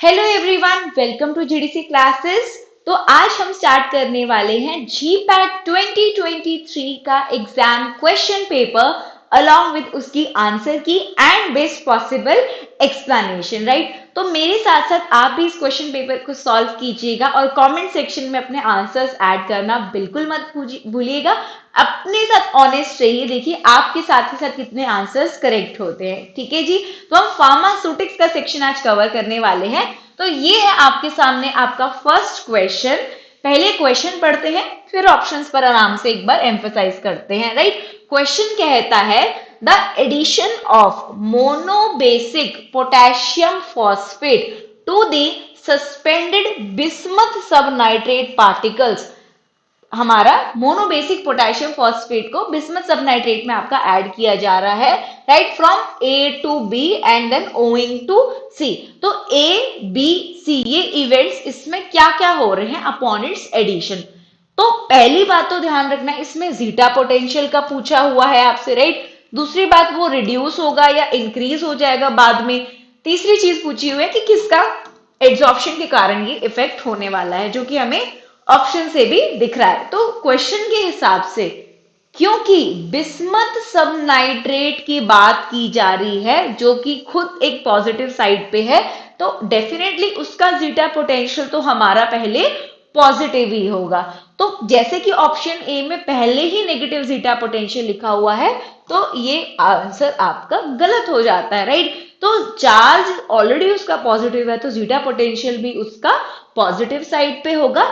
Hello everyone, welcome to GDC classes. तो आज हम स्टार्ट करने वाले हैं जीपैट 2023 का exam question paper along with उसकी आंसर की and best possible explanation, right. तो मेरे साथ साथ आप भी इस क्वेश्चन पेपर को सॉल्व कीजिएगा और कमेंट सेक्शन में अपने आंसर्स ऐड करना बिल्कुल मत भूलिएगा। अपने साथ ऑनेस्ट रहिए, देखिए आपके साथ ही साथ कितने आंसर्स करेक्ट होते हैं। ठीक है जी। तो हम फार्मास्यूटिक्स का सेक्शन आज कवर करने वाले हैं। तो ये है आपके सामने आपका फर्स्ट क्वेश्चन। पहले क्वेश्चन पढ़ते हैं, फिर ऑप्शंस पर आराम से एक बार एम्फसाइज करते हैं, राइट। क्वेश्चन कहता है the addition of monobasic potassium phosphate to the suspended bismuth subnitrate particles. हमारा मोनोबेसिक पोटेशियम फॉस्फेट को बिस्मथ सबनाइट्रेट में आपका ऐड किया जा रहा है, right, from A to B and then owing to C. तो ए बी सी ये इवेंट्स इसमें क्या क्या हो रहे हैं अपॉन इट्स एडिशन। तो पहली बात तो ध्यान रखना, इसमें जीटा पोटेंशियल का पूछा हुआ है आपसे, राइट। दूसरी बात, वो रिड्यूस होगा या इंक्रीज हो जाएगा बाद में। तीसरी चीज पूछी हुई है कि किसका एड्सॉर्प्शन के कारण ये इफेक्ट होने वाला है, जो कि हमें ऑप्शन से भी दिख रहा है। तो क्वेश्चन के हिसाब से क्योंकि बिस्मथ सबनाइट्रेट की बात की जा रही है जो कि खुद एक पॉजिटिव साइड पे है, तो डेफिनेटली उसका जीटा पोटेंशियल तो हमारा पहले पॉजिटिव ही होगा। तो जैसे कि ऑप्शन ए में पहले ही नेगेटिव जीटा पोटेंशियल लिखा हुआ है, तो ये आंसर आपका गलत हो जाता है, राइट। तो चार्ज ऑलरेडी उसका पॉजिटिव है, तो जीटा पोटेंशियल भी उसका पॉजिटिव साइड पे होगा।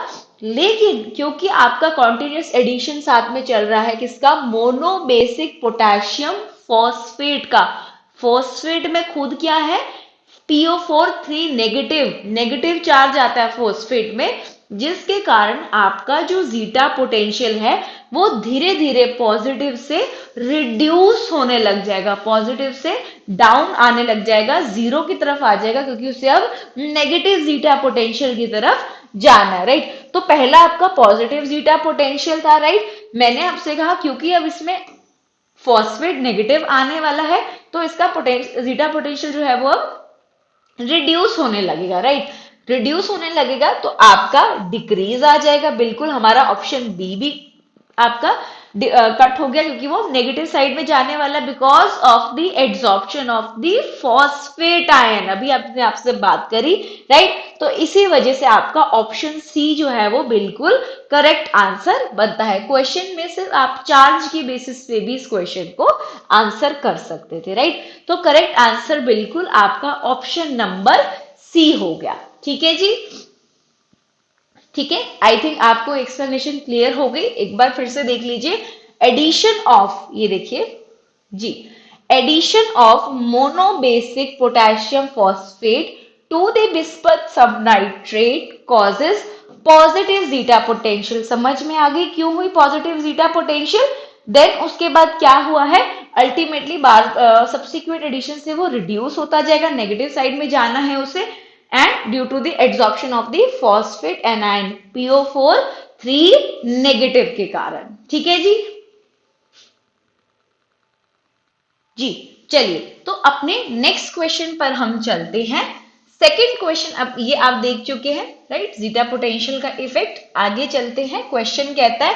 लेकिन क्योंकि आपका कॉन्टिन्यूस एडिशन साथ में चल रहा है, किसका, मोनोबेसिक पोटेशियम फॉस्फेट का। फॉस्फेट में खुद क्या है, PO4 3 नेगेटिव नेगेटिव चार्ज आता है फॉस्फेट में, जिसके कारण आपका जो जीटा पोटेंशियल है वो धीरे धीरे पॉजिटिव से रिड्यूस होने लग जाएगा, पॉजिटिव से डाउन आने लग जाएगा, जीरो की तरफ आ जाएगा, क्योंकि उसे अब नेगेटिव जीटा पोटेंशियल की तरफ जाना है, राइट। तो पहला आपका पॉजिटिव जीटा पोटेंशियल था, राइट। मैंने आपसे कहा क्योंकि अब इसमें फॉस्फेट नेगेटिव आने वाला है, तो इसका जीटा पोटेंशियल जो है वो अब रिड्यूस होने लगेगा, राइट। रिड्यूस होने लगेगा तो आपका डिक्रीज आ जाएगा। बिल्कुल हमारा ऑप्शन बी भी आपका कट हो गया, क्योंकि वो नेगेटिव साइड में जाने वाला because of the adsorption of the phosphate ion. अभी आपने आपसे बात करी, राइट। तो इसी वजह से आपका ऑप्शन सी जो है वो बिल्कुल करेक्ट आंसर बनता है। क्वेश्चन में से आप चार्ज की बेसिस पे भी इस क्वेश्चन को आंसर कर सकते थे, राइट। तो करेक्ट आंसर बिल्कुल आपका ऑप्शन नंबर सी हो गया। ठीक है जी, ठीक है। आई थिंक आपको एक्सप्लेनेशन क्लियर हो गई। एक बार फिर से देख लीजिए। एडिशन ऑफ, ये देखिए जी, addition of monobasic potassium phosphate to the bismuth subnitrate causes positive zeta potential. समझ में आ गई क्यों हुई पॉजिटिव जीटा पोटेंशियल। देन उसके बाद क्या हुआ है, अल्टीमेटली बार सब्सिक्वेंट एडिशन से वो रिड्यूस होता जाएगा, नेगेटिव साइड में जाना है उसे, and due to the adsorption of the phosphate anion PO4 3 negative के कारण। ठीक है जी, जी चलिए तो अपने नेक्स्ट क्वेश्चन पर हम चलते हैं। सेकंड क्वेश्चन अब ये आप देख चुके हैं, राइट, जीटा पोटेंशियल का इफेक्ट। आगे चलते हैं। क्वेश्चन कहता है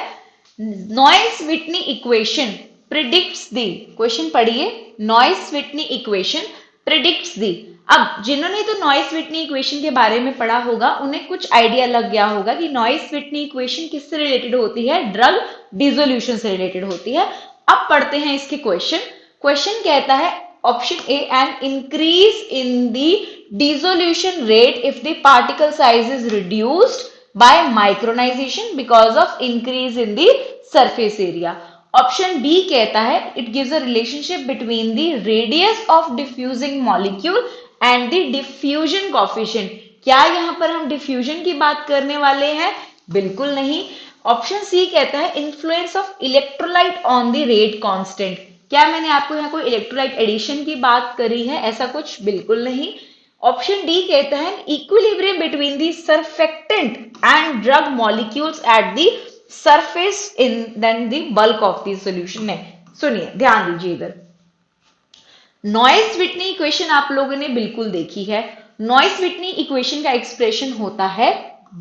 नॉइस व्हिटनी इक्वेशन प्रिडिक्ट्स दी। क्वेश्चन पढ़िए, नॉइस व्हिटनी इक्वेशन प्रिडिक्ट्स दी। अब जिन्होंने तो नॉइस व्हिटनी इक्वेशन के बारे में पढ़ा होगा उन्हें कुछ आइडिया लग गया होगा कि नॉइस व्हिटनी इक्वेशन किससे रिलेटेड होती है, ड्रग डिसोल्यूशन से रिलेटेड होती है। अब पढ़ते हैं इसके क्वेश्चन। क्वेश्चन कहता है option A, an increase in the dissolution rate if the particle size is reduced by micronisation because of increase in the surface area. Option B कहता है it gives a relationship between the radius of diffusing molecule and the diffusion coefficient. क्या यहां पर हम diffusion की बात करने वाले हैं? बिल्कुल नहीं। ऑप्शन सी कहता है influence of electrolyte on the rate constant. क्या मैंने आपको यहाँ कोई इलेक्ट्रोलाइट एडिशन की बात करी है? ऐसा कुछ बिल्कुल नहीं। ऑप्शन डी कहता है equilibrium between the surfactant and drug molecules at the surface in then the bulk of the solution. में सुनिए, ध्यान दीजिए इधर। नॉइस व्हिटनी इक्वेशन आप लोगों ने बिल्कुल देखी है। नॉइस व्हिटनी इक्वेशन का एक्सप्रेशन होता है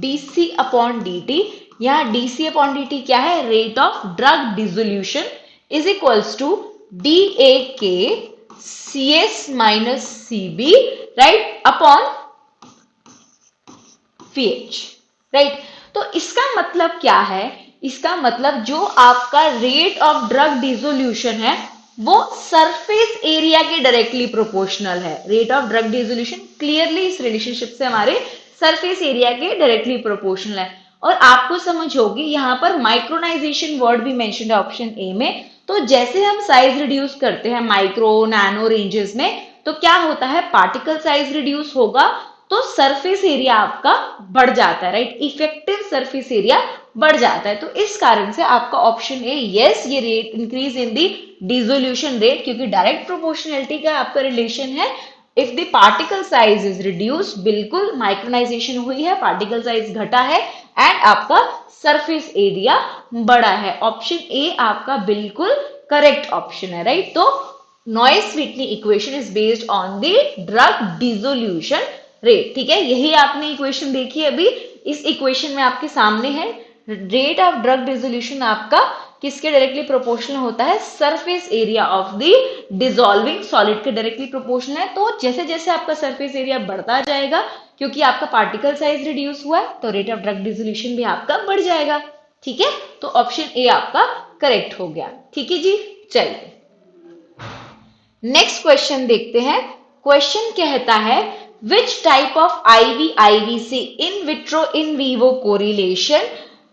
dc अपॉन dt। यहाँ dc अपॉन dt क्या है? Rate of drug dissolution is equals to DAK CS minus CB right upon VH right. तो इसका मतलब क्या है? इसका मतलब जो आपका रेट ऑफ ड्रग डिसोल्यूशन है वो सरफेस एरिया के डायरेक्टली प्रोपोर्शनल है। Rate of drug dissolution clearly इस रिलेशनशिप से हमारे सरफेस एरिया के डायरेक्टली प्रोपोर्शनल है। और आपको समझ होगी यहाँ पर माइक्रोनाइजेशन वर्ड भी मेंशन है ऑप्शन ए में। तो जैसे हम साइज रिड्यूस करते हैं माइक्रो नैनो रेंजेस में, तो क्या होता है? पार्टिकल साइज रिड्यूस होगा तो सरफेस एरिया आपका बढ़ जाता है राइट। इफेक्टिव सरफेस एरिया बढ़ जाता है। तो इस कारण से आपका ऑप्शन ए यस, ये rate increase in the dissolution rate, क्योंकि डायरेक्ट प्रोपोर्शनलिटी का आपका रिलेशन है। If the particle size is reduce, बिल्कुल माइक्रोनाइजेशन हुई है, पार्टिकल साइज घटा है एंड आपका सरफेस एरिया बढ़ा है। ऑप्शन ए आपका बिल्कुल करेक्ट ऑप्शन है राइट। तो noise Whitney equation is based on the drug dissolution rate. ठीक है, यही आपने इक्वेशन देखी अभी। इस इक्वेशन में आपके सामने है रेट ऑफ ड्रग डिसोल्यूशन आपका किसके डायरेक्टली प्रोपोर्शनल होता है? Surface area of the dissolving solid के डायरेक्टली प्रोपोर्शनल है। तो जैसे जैसे आपका सरफेस एरिया बढ़ता जाएगा, क्योंकि आपका पार्टिकल साइज रिड्यूस हुआ है, तो रेट ऑफ ड्रग डिसोल्यूशन भी आपका बढ़ जाएगा। ठीक है, तो ऑप्शन ए आपका करेक्ट हो गया। ठीक है जी, चलिए नेक्स्ट क्वेश्चन देखते हैं। क्वेश्चन कहता है which type of IV-IVC in vitro in vivo correlation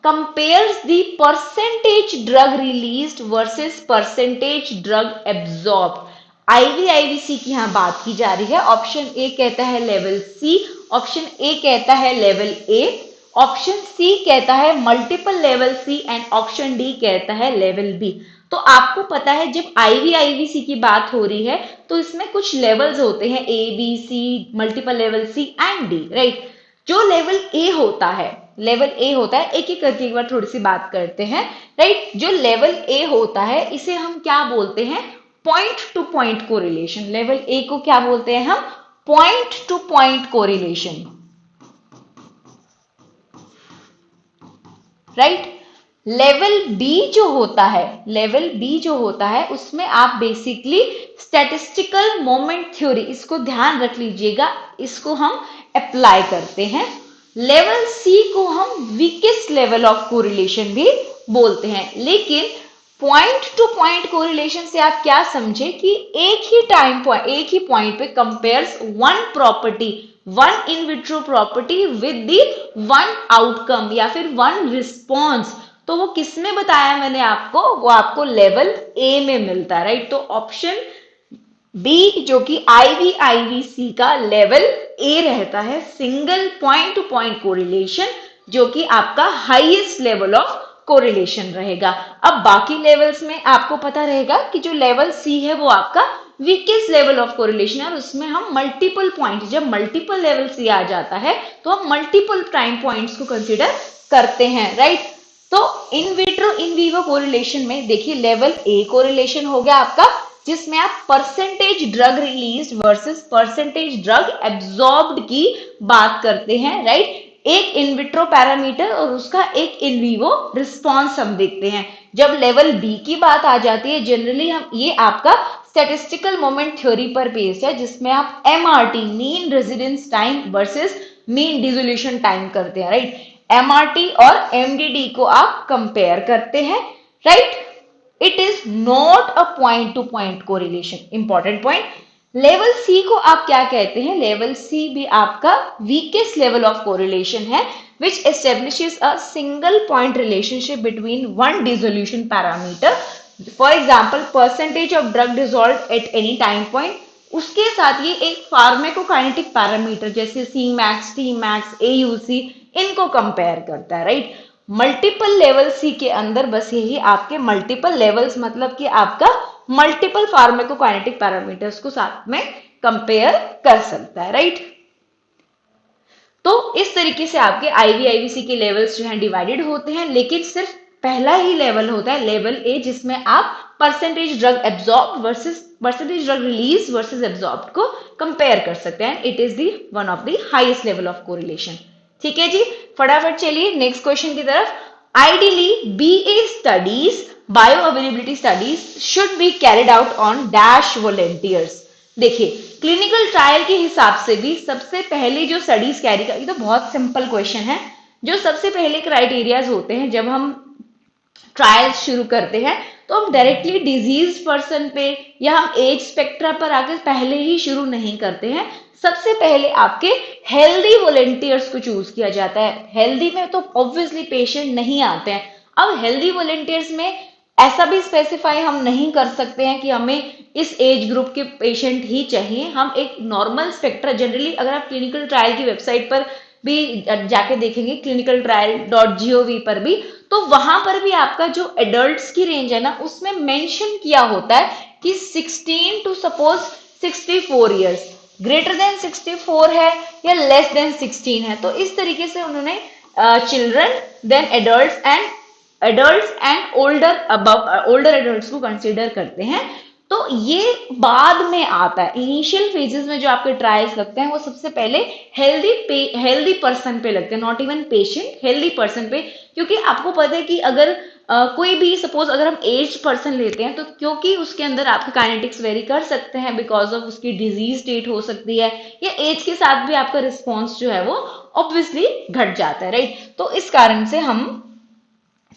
compares the percentage drug released versus percentage drug absorbed। IV-IVC की यहाँ बात की जा रही है। ऑप्शन ए कहता है लेवल सी, ऑप्शन ए कहता है लेवल ए, ऑप्शन सी कहता है multiple level C and option D कहता है लेवल बी। तो आपको पता है जब IV-IVC की बात हो रही है तो इसमें कुछ लेवल्स होते हैं A B C, multiple level C and D right. जो लेवल ए होता है, लेवल ए होता है, एक एक करके एक बार थोड़ी सी बात करते हैं राइट। जो लेवल ए होता है इसे हम क्या बोलते हैं? Point to point correlation. Level A को क्या बोलते हैं हम? Point to point correlation right. Level B जो होता है, लेवल बी जो होता है उसमें आप बेसिकली स्टैटिस्टिकल मोमेंट थ्योरी, इसको ध्यान रख लीजिएगा, इसको हम अप्लाई करते हैं। लेवल सी को हम वीकेस्ट लेवल ऑफ कोरिलेशन भी बोलते हैं। लेकिन पॉइंट टू पॉइंट कोरिलेशन से आप क्या समझे कि एक ही टाइम पॉइंट, एक ही पॉइंट पे compares one property, one in vitro property with the one outcome या फिर वन रिस्पॉन्स। तो वो किस में बताया मैंने आपको? वो आपको लेवल ए में मिलता है राइट। तो ऑप्शन बी जो कि IV-IVC का लेवल ए रहता है, single point to point correlation, जो कि आपका हाईएस्ट लेवल ऑफ कोरिलेशन रहेगा। अब बाकी लेवल्स में आपको पता रहेगा कि जो लेवल सी है वो आपका वीकेस्ट लेवल ऑफ कोरिलेशन है और उसमें हम मल्टीपल पॉइंट, जब मल्टीपल लेवल सी आ जाता है तो हम मल्टीपल टाइम पॉइंट्स को कंसिडर करते हैं राइट। तो in vitro in vivo correlation में देखिए लेवल ए कोरिलेशन हो गया आपका, जिसमें आप percentage drug release versus percentage drug absorbed की बात करते हैं राइट। एक इन विट्रो पैरामीटर और उसका एक इन विवो रिस्पॉन्स हम देखते हैं। जब लेवल बी की बात आ जाती है, जनरली हम ये आपका स्टैटिस्टिकल मोमेंट थ्योरी पर बेस्ड है, जिसमें आप MRT mean residence time versus mean dissolution time करते हैं राइट। MRT और MDD को आप कंपेयर करते हैं right. It is not a point to point correlation, important point. Level C को आप क्या कहते हैं? लेवल सी भी आपका वीकेस्ट लेवल ऑफ कोरिलेशन है which establishes a single point relationship between one dissolution parameter, for example percentage of drug dissolved at any time point। उसके साथ ये एक फार्मेकोकाइनेटिक पैरामीटर जैसे Cmax, Tmax, AUC इनको कंपेयर करता है राइट। मल्टीपल लेवल सी के अंदर बस यही आपके मल्टीपल लेवल्स, मतलब कि आपका मल्टीपल फार्मेकोकाइनेटिक पैरामीटर्स को साथ में कंपेयर कर सकता है राइट। तो इस तरीके से आपके IV-IVC के लेवल्स जो हैं डिवाइडेड होते हैं, लेकिन सिर्फ पहला ही लेवल होता है लेवल ए, जिसमें आप percentage drug absorb versus percentage drug release versus absorb को कंपेयर कर सकते हैं। It is the one of the highest level of correlation. ठीक है जी, फटाफट चलिए नेक्स्ट क्वेश्चन की तरफ। Ideally BA studies bio availability studies should be carried out on dash volunteers. देखिए क्लिनिकल ट्रायल के हिसाब से भी सबसे पहले जो स्टडीज कैरी कर, ये तो बहुत सिंपल क्वेश्चन है। जो सबसे पहले क्राइटेरियाज होते हैं जब हम ट्रायल शुरू करते हैं तो हम डायरेक्टली डिजीज पर्सन पे या हम एज स्पेक्ट्रा पर आकर पहले ही शुरू नहीं करते हैं। सबसे पहले आपके हेल्दी वॉलेंटियर्स को चूज किया जाता है। हेल्दी में तो ऑब्वियसली पेशेंट नहीं आते हैं। अब हेल्दी वॉलेंटियर्स में ऐसा भी स्पेसिफाई हम नहीं कर सकते हैं कि हमें इस एज ग्रुप के पेशेंट ही चाहिए। हम एक नॉर्मल स्पेक्ट्रा, जनरली अगर आप क्लिनिकल ट्रायल की वेबसाइट पर भी जाके देखेंगे, clinicaltrial.gov पर भी, तो वहां पर भी आपका जो एडल्ट्स की रेंज है ना, उसमें मेंशन किया होता है कि 16 to suppose 64 years, greater than 64 है या लेस देन 16 है। तो इस तरीके से उन्होंने children than adults and older adults को कंसिडर करते हैं। तो ये बाद में आता है। इनिशियल फेजेस में जो आपके ट्रायल्स लगते हैं वो सबसे पहले हेल्दी पर्सन पे लगते हैं, not even patient, healthy person पे। क्योंकि आपको पता है कि अगर कोई भी सपोज अगर हम एज पर्सन लेते हैं तो क्योंकि उसके अंदर आपके काइनेटिक्स वेरी कर सकते हैं बिकॉज ऑफ उसकी डिजीज स्टेट हो सकती है, या एज के साथ भी आपका रिस्पॉन्स जो है वो ऑब्वियसली घट जाता है, राइट। तो इस कारण से हम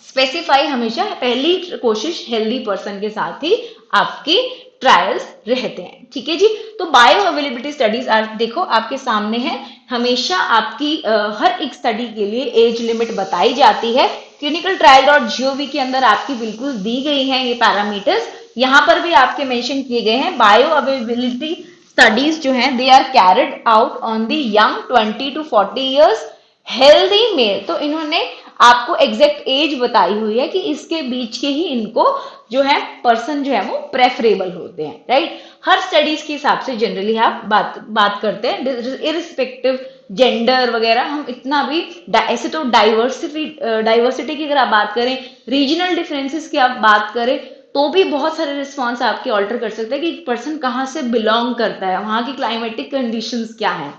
स्पेसिफाई हमेशा पहली कोशिश हेल्दी पर्सन के साथ ही आपकी ट्रायल्स रहते हैं। ठीक है जी, तो बायो अवेलेबिलिटी स्टडीज देखो आपके सामने है। हमेशा आपकी हर एक स्टडी के लिए एज लिमिट बताई जाती है। clinicaltrial.gov के अंदर आपकी बिल्कुल दी गई हैं ये पैरामीटर्स। यहाँ पर भी आपके मेंशन किए गए हैं। बायो अवेलेबिलिटी स्टडीज जो हैं they are carried out on the young 20 to 40 years healthy male. तो इन्होंने आपको एग्जैक्ट एज बताई हुई है कि इसके बीच के ही इनको जो है पर्सन जो है वो प्रेफरेबल होते हैं, राइट। हर स्टडीज के हिसाब से जनरली आप बात करते हैं, इरिस्पेक्टिव जेंडर वगैरह। हम इतना भी ऐसे तो डाइवर्सिटी की अगर आप बात करें, रीजनल डिफरेंसेस की आप बात करें, तो भी बहुत सारे रिस्पॉन्स आपके ऑल्टर कर सकते हैं कि पर्सन कहाँ से बिलोंग करता है, वहां की क्लाइमेटिक कंडीशंस क्या है।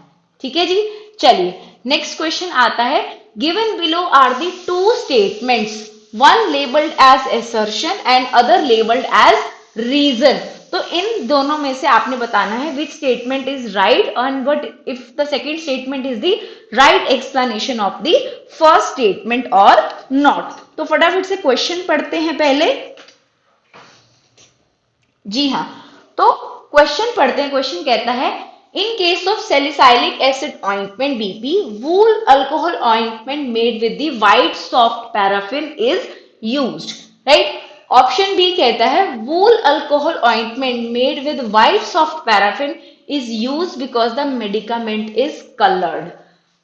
ठीक है जी, चलिए नेक्स्ट क्वेश्चन आता है। Given below are the two statements, one labelled as assertion and other labelled as reason. तो इन दोनों में से आपने बताना है which statement is right and what if the second statement is the right explanation of the first statement और not. तो फटाफट से क्वेश्चन पढ़ते हैं पहले। जी हाँ, तो क्वेश्चन पढ़ते हैं। क्वेश्चन कहता है in case of salicylic acid ointment BP, wool alcohol ointment made with the white soft paraffin is used, right? Option B कहता है wool alcohol ointment made with white soft paraffin is used because the medicament is colored।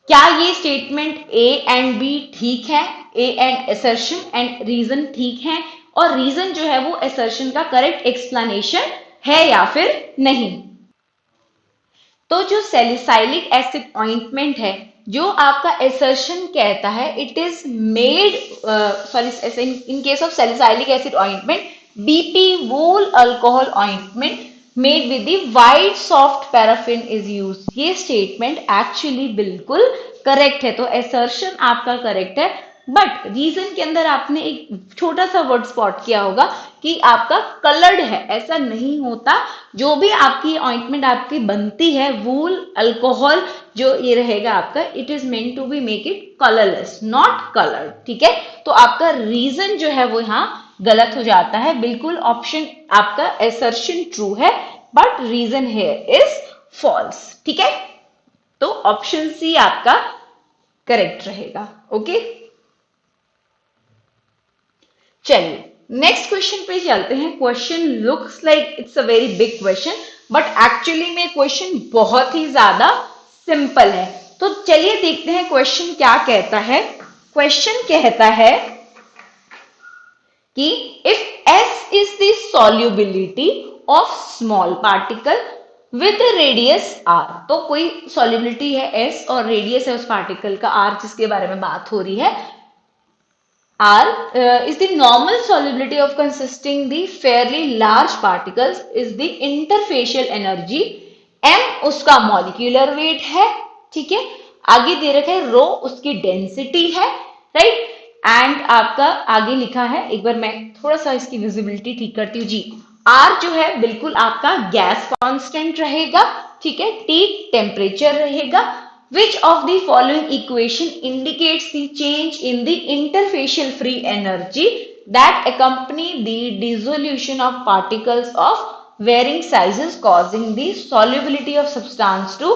क्या ये statement A and B ठीक है? A and assertion and reason ठीक है, और reason जो है वो assertion का करेक्ट एक्सप्लेनेशन है या फिर नहीं? तो जो सैलिसाइलिक एसिड ऑइंटमेंट है, जो आपका एसर्शन कहता है it is made in case of salicylic acid ointment BP wool alcohol ointment made with the white soft paraffin is use. ये स्टेटमेंट एक्चुअली बिल्कुल करेक्ट है। तो एसर्शन आपका करेक्ट है, बट रीजन के अंदर आपने एक छोटा सा वर्ड स्पॉट किया होगा कि आपका कलर्ड है। ऐसा नहीं होता। जो भी आपकी ऑइंटमेंट आपकी बनती है वूल अल्कोहल जो ये रहेगा आपका, it is meant to be make it colourless not coloured. ठीक है, तो आपका रीजन जो है वो यहाँ गलत हो जाता है। बिल्कुल ऑप्शन आपका एसर्शन ट्रू है but reason here is false. ठीक है, तो ऑप्शन सी आपका करेक्ट रहेगा। ओके, चलिए नेक्स्ट क्वेश्चन पे चलते हैं। Question looks like it's a very big question, but actually में क्वेश्चन बहुत ही ज्यादा सिंपल है। तो चलिए देखते हैं क्वेश्चन क्या कहता है। क्वेश्चन कहता है कि if S is the solubility of small particle with radius R, तो कोई सॉल्युबिलिटी है S और रेडियस है उस पार्टिकल का R जिसके बारे में बात हो रही है, is the normal solubility of consisting the fairly large particles is the interfacial energy. m उसका मॉलिक्यूलर वेट है, ठीक है, आगे दे रखा है रो उसकी डेंसिटी है, राइट, एंड आपका आगे लिखा है, एक बार मैं थोड़ा सा इसकी विजिबिलिटी ठीक करती हूँ जी, आर जो है बिल्कुल आपका गैस कांस्टेंट रहेगा, ठीक है, टी टेम्परेचर रहेगा. Which of the following equation indicates the change in the interfacial free energy that accompany the dissolution of particles of varying sizes causing the solubility of substance to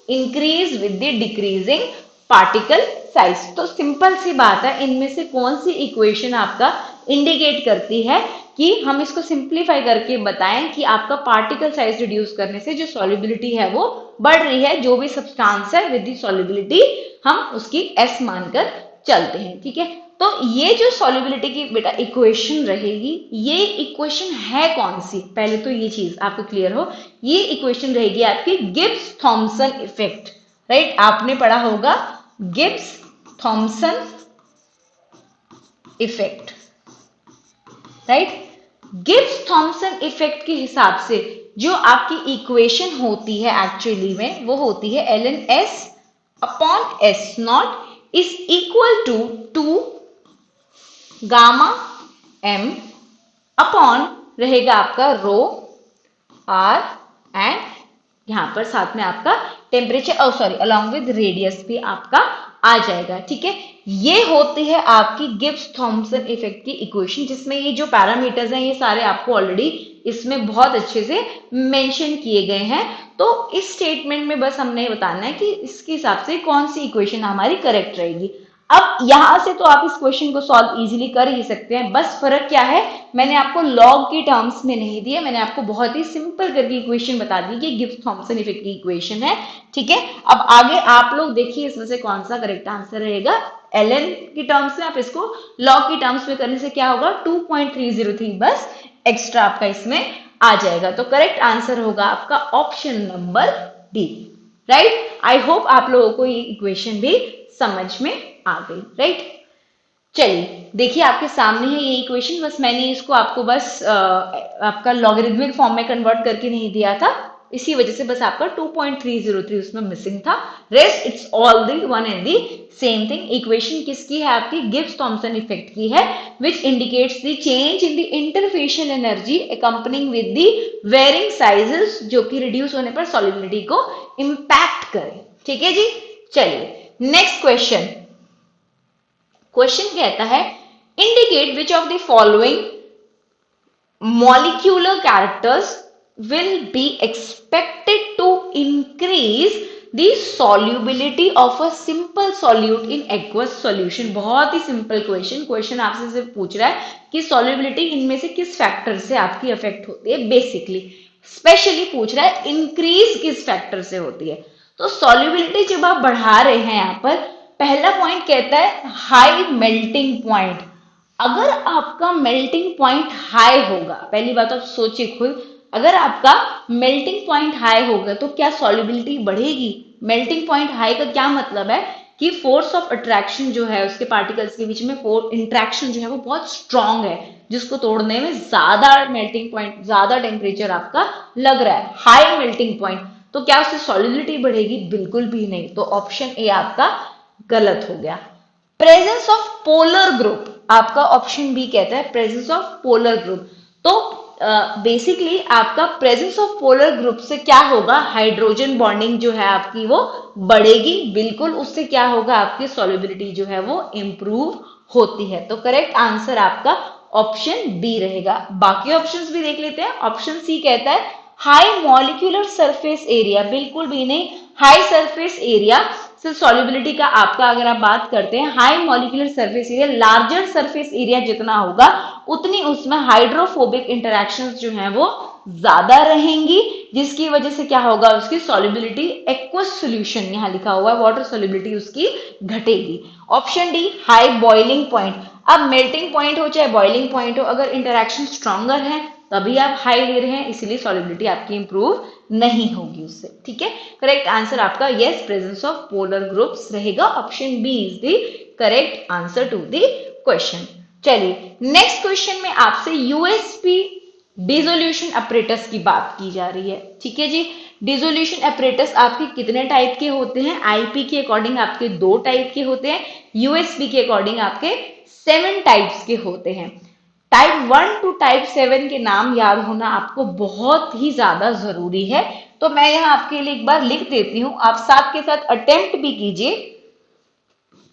increase with the decreasing particle size? तो simple सी बात है, इनमें से कौन सी equation आपका indicate करती है कि हम इसको सिंप्लीफाई करके बताएं कि आपका पार्टिकल साइज रिड्यूस करने से जो सॉल्युबिलिटी है वो बढ़ रही है, जो भी सब्सटेंस है विद द सॉल्युबिलिटी हम उसकी एस मानकर चलते हैं, ठीक है. तो ये जो सॉल्युबिलिटी की बेटा इक्वेशन रहेगी, ये इक्वेशन है कौन सी, पहले तो ये चीज आपको क्लियर हो, ये इक्वेशन रहेगी आपकी गिब्स थॉम्सन इफेक्ट, राइट, आपने पढ़ा होगा Gibbs Thomson effect, right. Gibbs Thomson effect के हिसाब से जो आपकी इक्वेशन होती है एक्चुअली में वो होती है ln s upon s not is equal to 2 gamma m upon रहेगा आपका रो r एंड यहां पर साथ में आपका temperature sorry along with radius भी आपका आ जाएगा, ठीक है. ये होती है आपकी गिब्स थॉम्सन इफेक्ट की इक्वेशन, जिसमें ये जो पैरामीटर्स हैं ये सारे आपको ऑलरेडी इसमें बहुत अच्छे से मेंशन किए गए हैं. तो इस स्टेटमेंट में बस हमने बताना है कि इसके हिसाब से कौन सी इक्वेशन हमारी करेक्ट रहेगी. अब यहां से तो आप इस क्वेश्चन को सॉल्व इजीली कर ही सकते हैं, बस फर्क क्या है, मैंने आपको लॉग की टर्म्स में नहीं दिया, मैंने आपको बहुत ही सिंपल करके इक्वेशन बता दी कि गिब्स थॉम्सन इफेक्ट की इक्वेशन है, ठीक है. अब आगे आप लोग देखिए इसमें से कौन सा करेक्ट आंसर रहेगा. ln की टर्म्स में आप इसको लॉग की टर्म्स में करने से क्या होगा 2.303 बस एक्स्ट्रा आपका इसमें आ जाएगा. तो करेक्ट आंसर होगा आपका option number D, right. I hope आप लोगों को ये इक्वेशन भी समझ में आ गई, राइट. चलिए देखिए आपके सामने है ये इक्वेशन, बस मैंने इसको आपको बस आपका लॉगरिथमिक फॉर्म में कन्वर्ट करके नहीं दिया था, इसी वजह से बस आपका 2.303 उसमें मिसिंग था, rest it's all the one and the same thing. Equation किसकी है आपकी गिब्स थॉम्सन इफेक्ट की है, which indicates the change in the interfacial energy accompanying with the varying sizes, जो कि रिड्यूस होने पर सॉल्युबिलिटी को इंपैक्ट करे, ठीक है जी. चलिए नेक्स्ट क्वेश्चन. क्वेश्चन कहता है indicate which of the following molecular characters will be expected to increase the solubility of a simple solute in aqueous solution. बहुत ही सिंपल क्वेश्चन आपसे सिर्फ पूछ रहा है कि solubility इनमें से किस फैक्टर से आपकी अफेक्ट होती है, बेसिकली स्पेशली पूछ रहा है इंक्रीज किस फैक्टर से होती है. तो solubility जब आप बढ़ा रहे हैं यहाँ पर, पहला पॉइंट कहता है हाई मेल्टिंग पॉइंट. अगर आपका मेल्टिंग पॉइंट हाई होगा, पहली बात आप सोचिए खुद, अगर आपका मेल्टिंग पॉइंट हाई होगा तो क्या सॉल्युबिलिटी बढ़ेगी. मेल्टिंग पॉइंट हाई का क्या मतलब है कि फोर्स ऑफ अट्रैक्शन जो है उसके पार्टिकल्स के बीच में इंट्रैक्शन जो है वो बहुत स्ट्रांग है, जिसको तोड़ने में ज्यादा मेल्टिंग पॉइंट ज्यादा टेम्परेचर आपका लग रहा है, हाई मेल्टिंग पॉइंट. तो क्या उससे सॉल्युबिलिटी बढ़ेगी, बिल्कुल भी नहीं. तो ऑप्शन ए आपका गलत हो गया. प्रेजेंस ऑफ पोलर ग्रुप, आपका ऑप्शन बी कहता है प्रेजेंस ऑफ पोलर ग्रुप. तो बेसिकली आपका प्रेजेंस ऑफ पोलर ग्रुप से क्या होगा, हाइड्रोजन बॉन्डिंग जो है आपकी वो बढ़ेगी, बिल्कुल. उससे क्या होगा, आपकी सॉल्युबिलिटी जो है वो इंप्रूव होती है. तो करेक्ट आंसर आपका ऑप्शन बी रहेगा. बाकी ऑप्शंस भी देख लेते हैं. ऑप्शन सी कहता है हाई मॉलिक्यूलर सरफेस एरिया, बिल्कुल भी नहीं. हाई सरफेस एरिया से सॉल्युबिलिटी का आपका अगर आप बात करते हैं, high molecular surface area, larger surface area जितना होगा उतनी उसमें हाइड्रोफोबिक इंटरैक्शंस जो हैं वो ज्यादा रहेंगी, जिसकी वजह से क्या होगा, उसकी सॉल्युबिलिटी एक्वस सॉल्यूशन यहां लिखा हुआ है वाटर सॉल्युबिलिटी उसकी घटेगी. Option D high boiling point. अब मेल्टिंग पॉइंट हो चाहे बॉइलिंग पॉइंट हो, अगर इंटरैक्शन स्ट्रॉन्गर है तभी आप हाई ले रहे हैं, इसीलिए सॉल्युबिलिटी आपकी इंप्रूव नहीं होगी उससे, ठीक है. करेक्ट आंसर आपका yes presence of polar groups रहेगा. Option B is the correct answer to the question. चलिए नेक्स्ट क्वेश्चन में आपसे यूएसपी डिसोल्यूशन अपरेटस की बात की जा रही है। ठीक है जी, डिसोल्यूशन अपरेटस आपके कितने टाइप के होते हैं? आईपी के अकॉर्डिंग आपके 2 टाइप के होते हैं, यूएसपी के अकॉर्डिंग आपके 7 टाइप्स के होते हैं। टाइप 1 टू टाइप 7 के नाम याद होना आपको बहुत ही ज्यादा जरूरी है, तो मैं यहाँ आपके लिए एक बार लिख देती हूँ, आप साथ के साथ अटेम्प्ट भी कीजिए।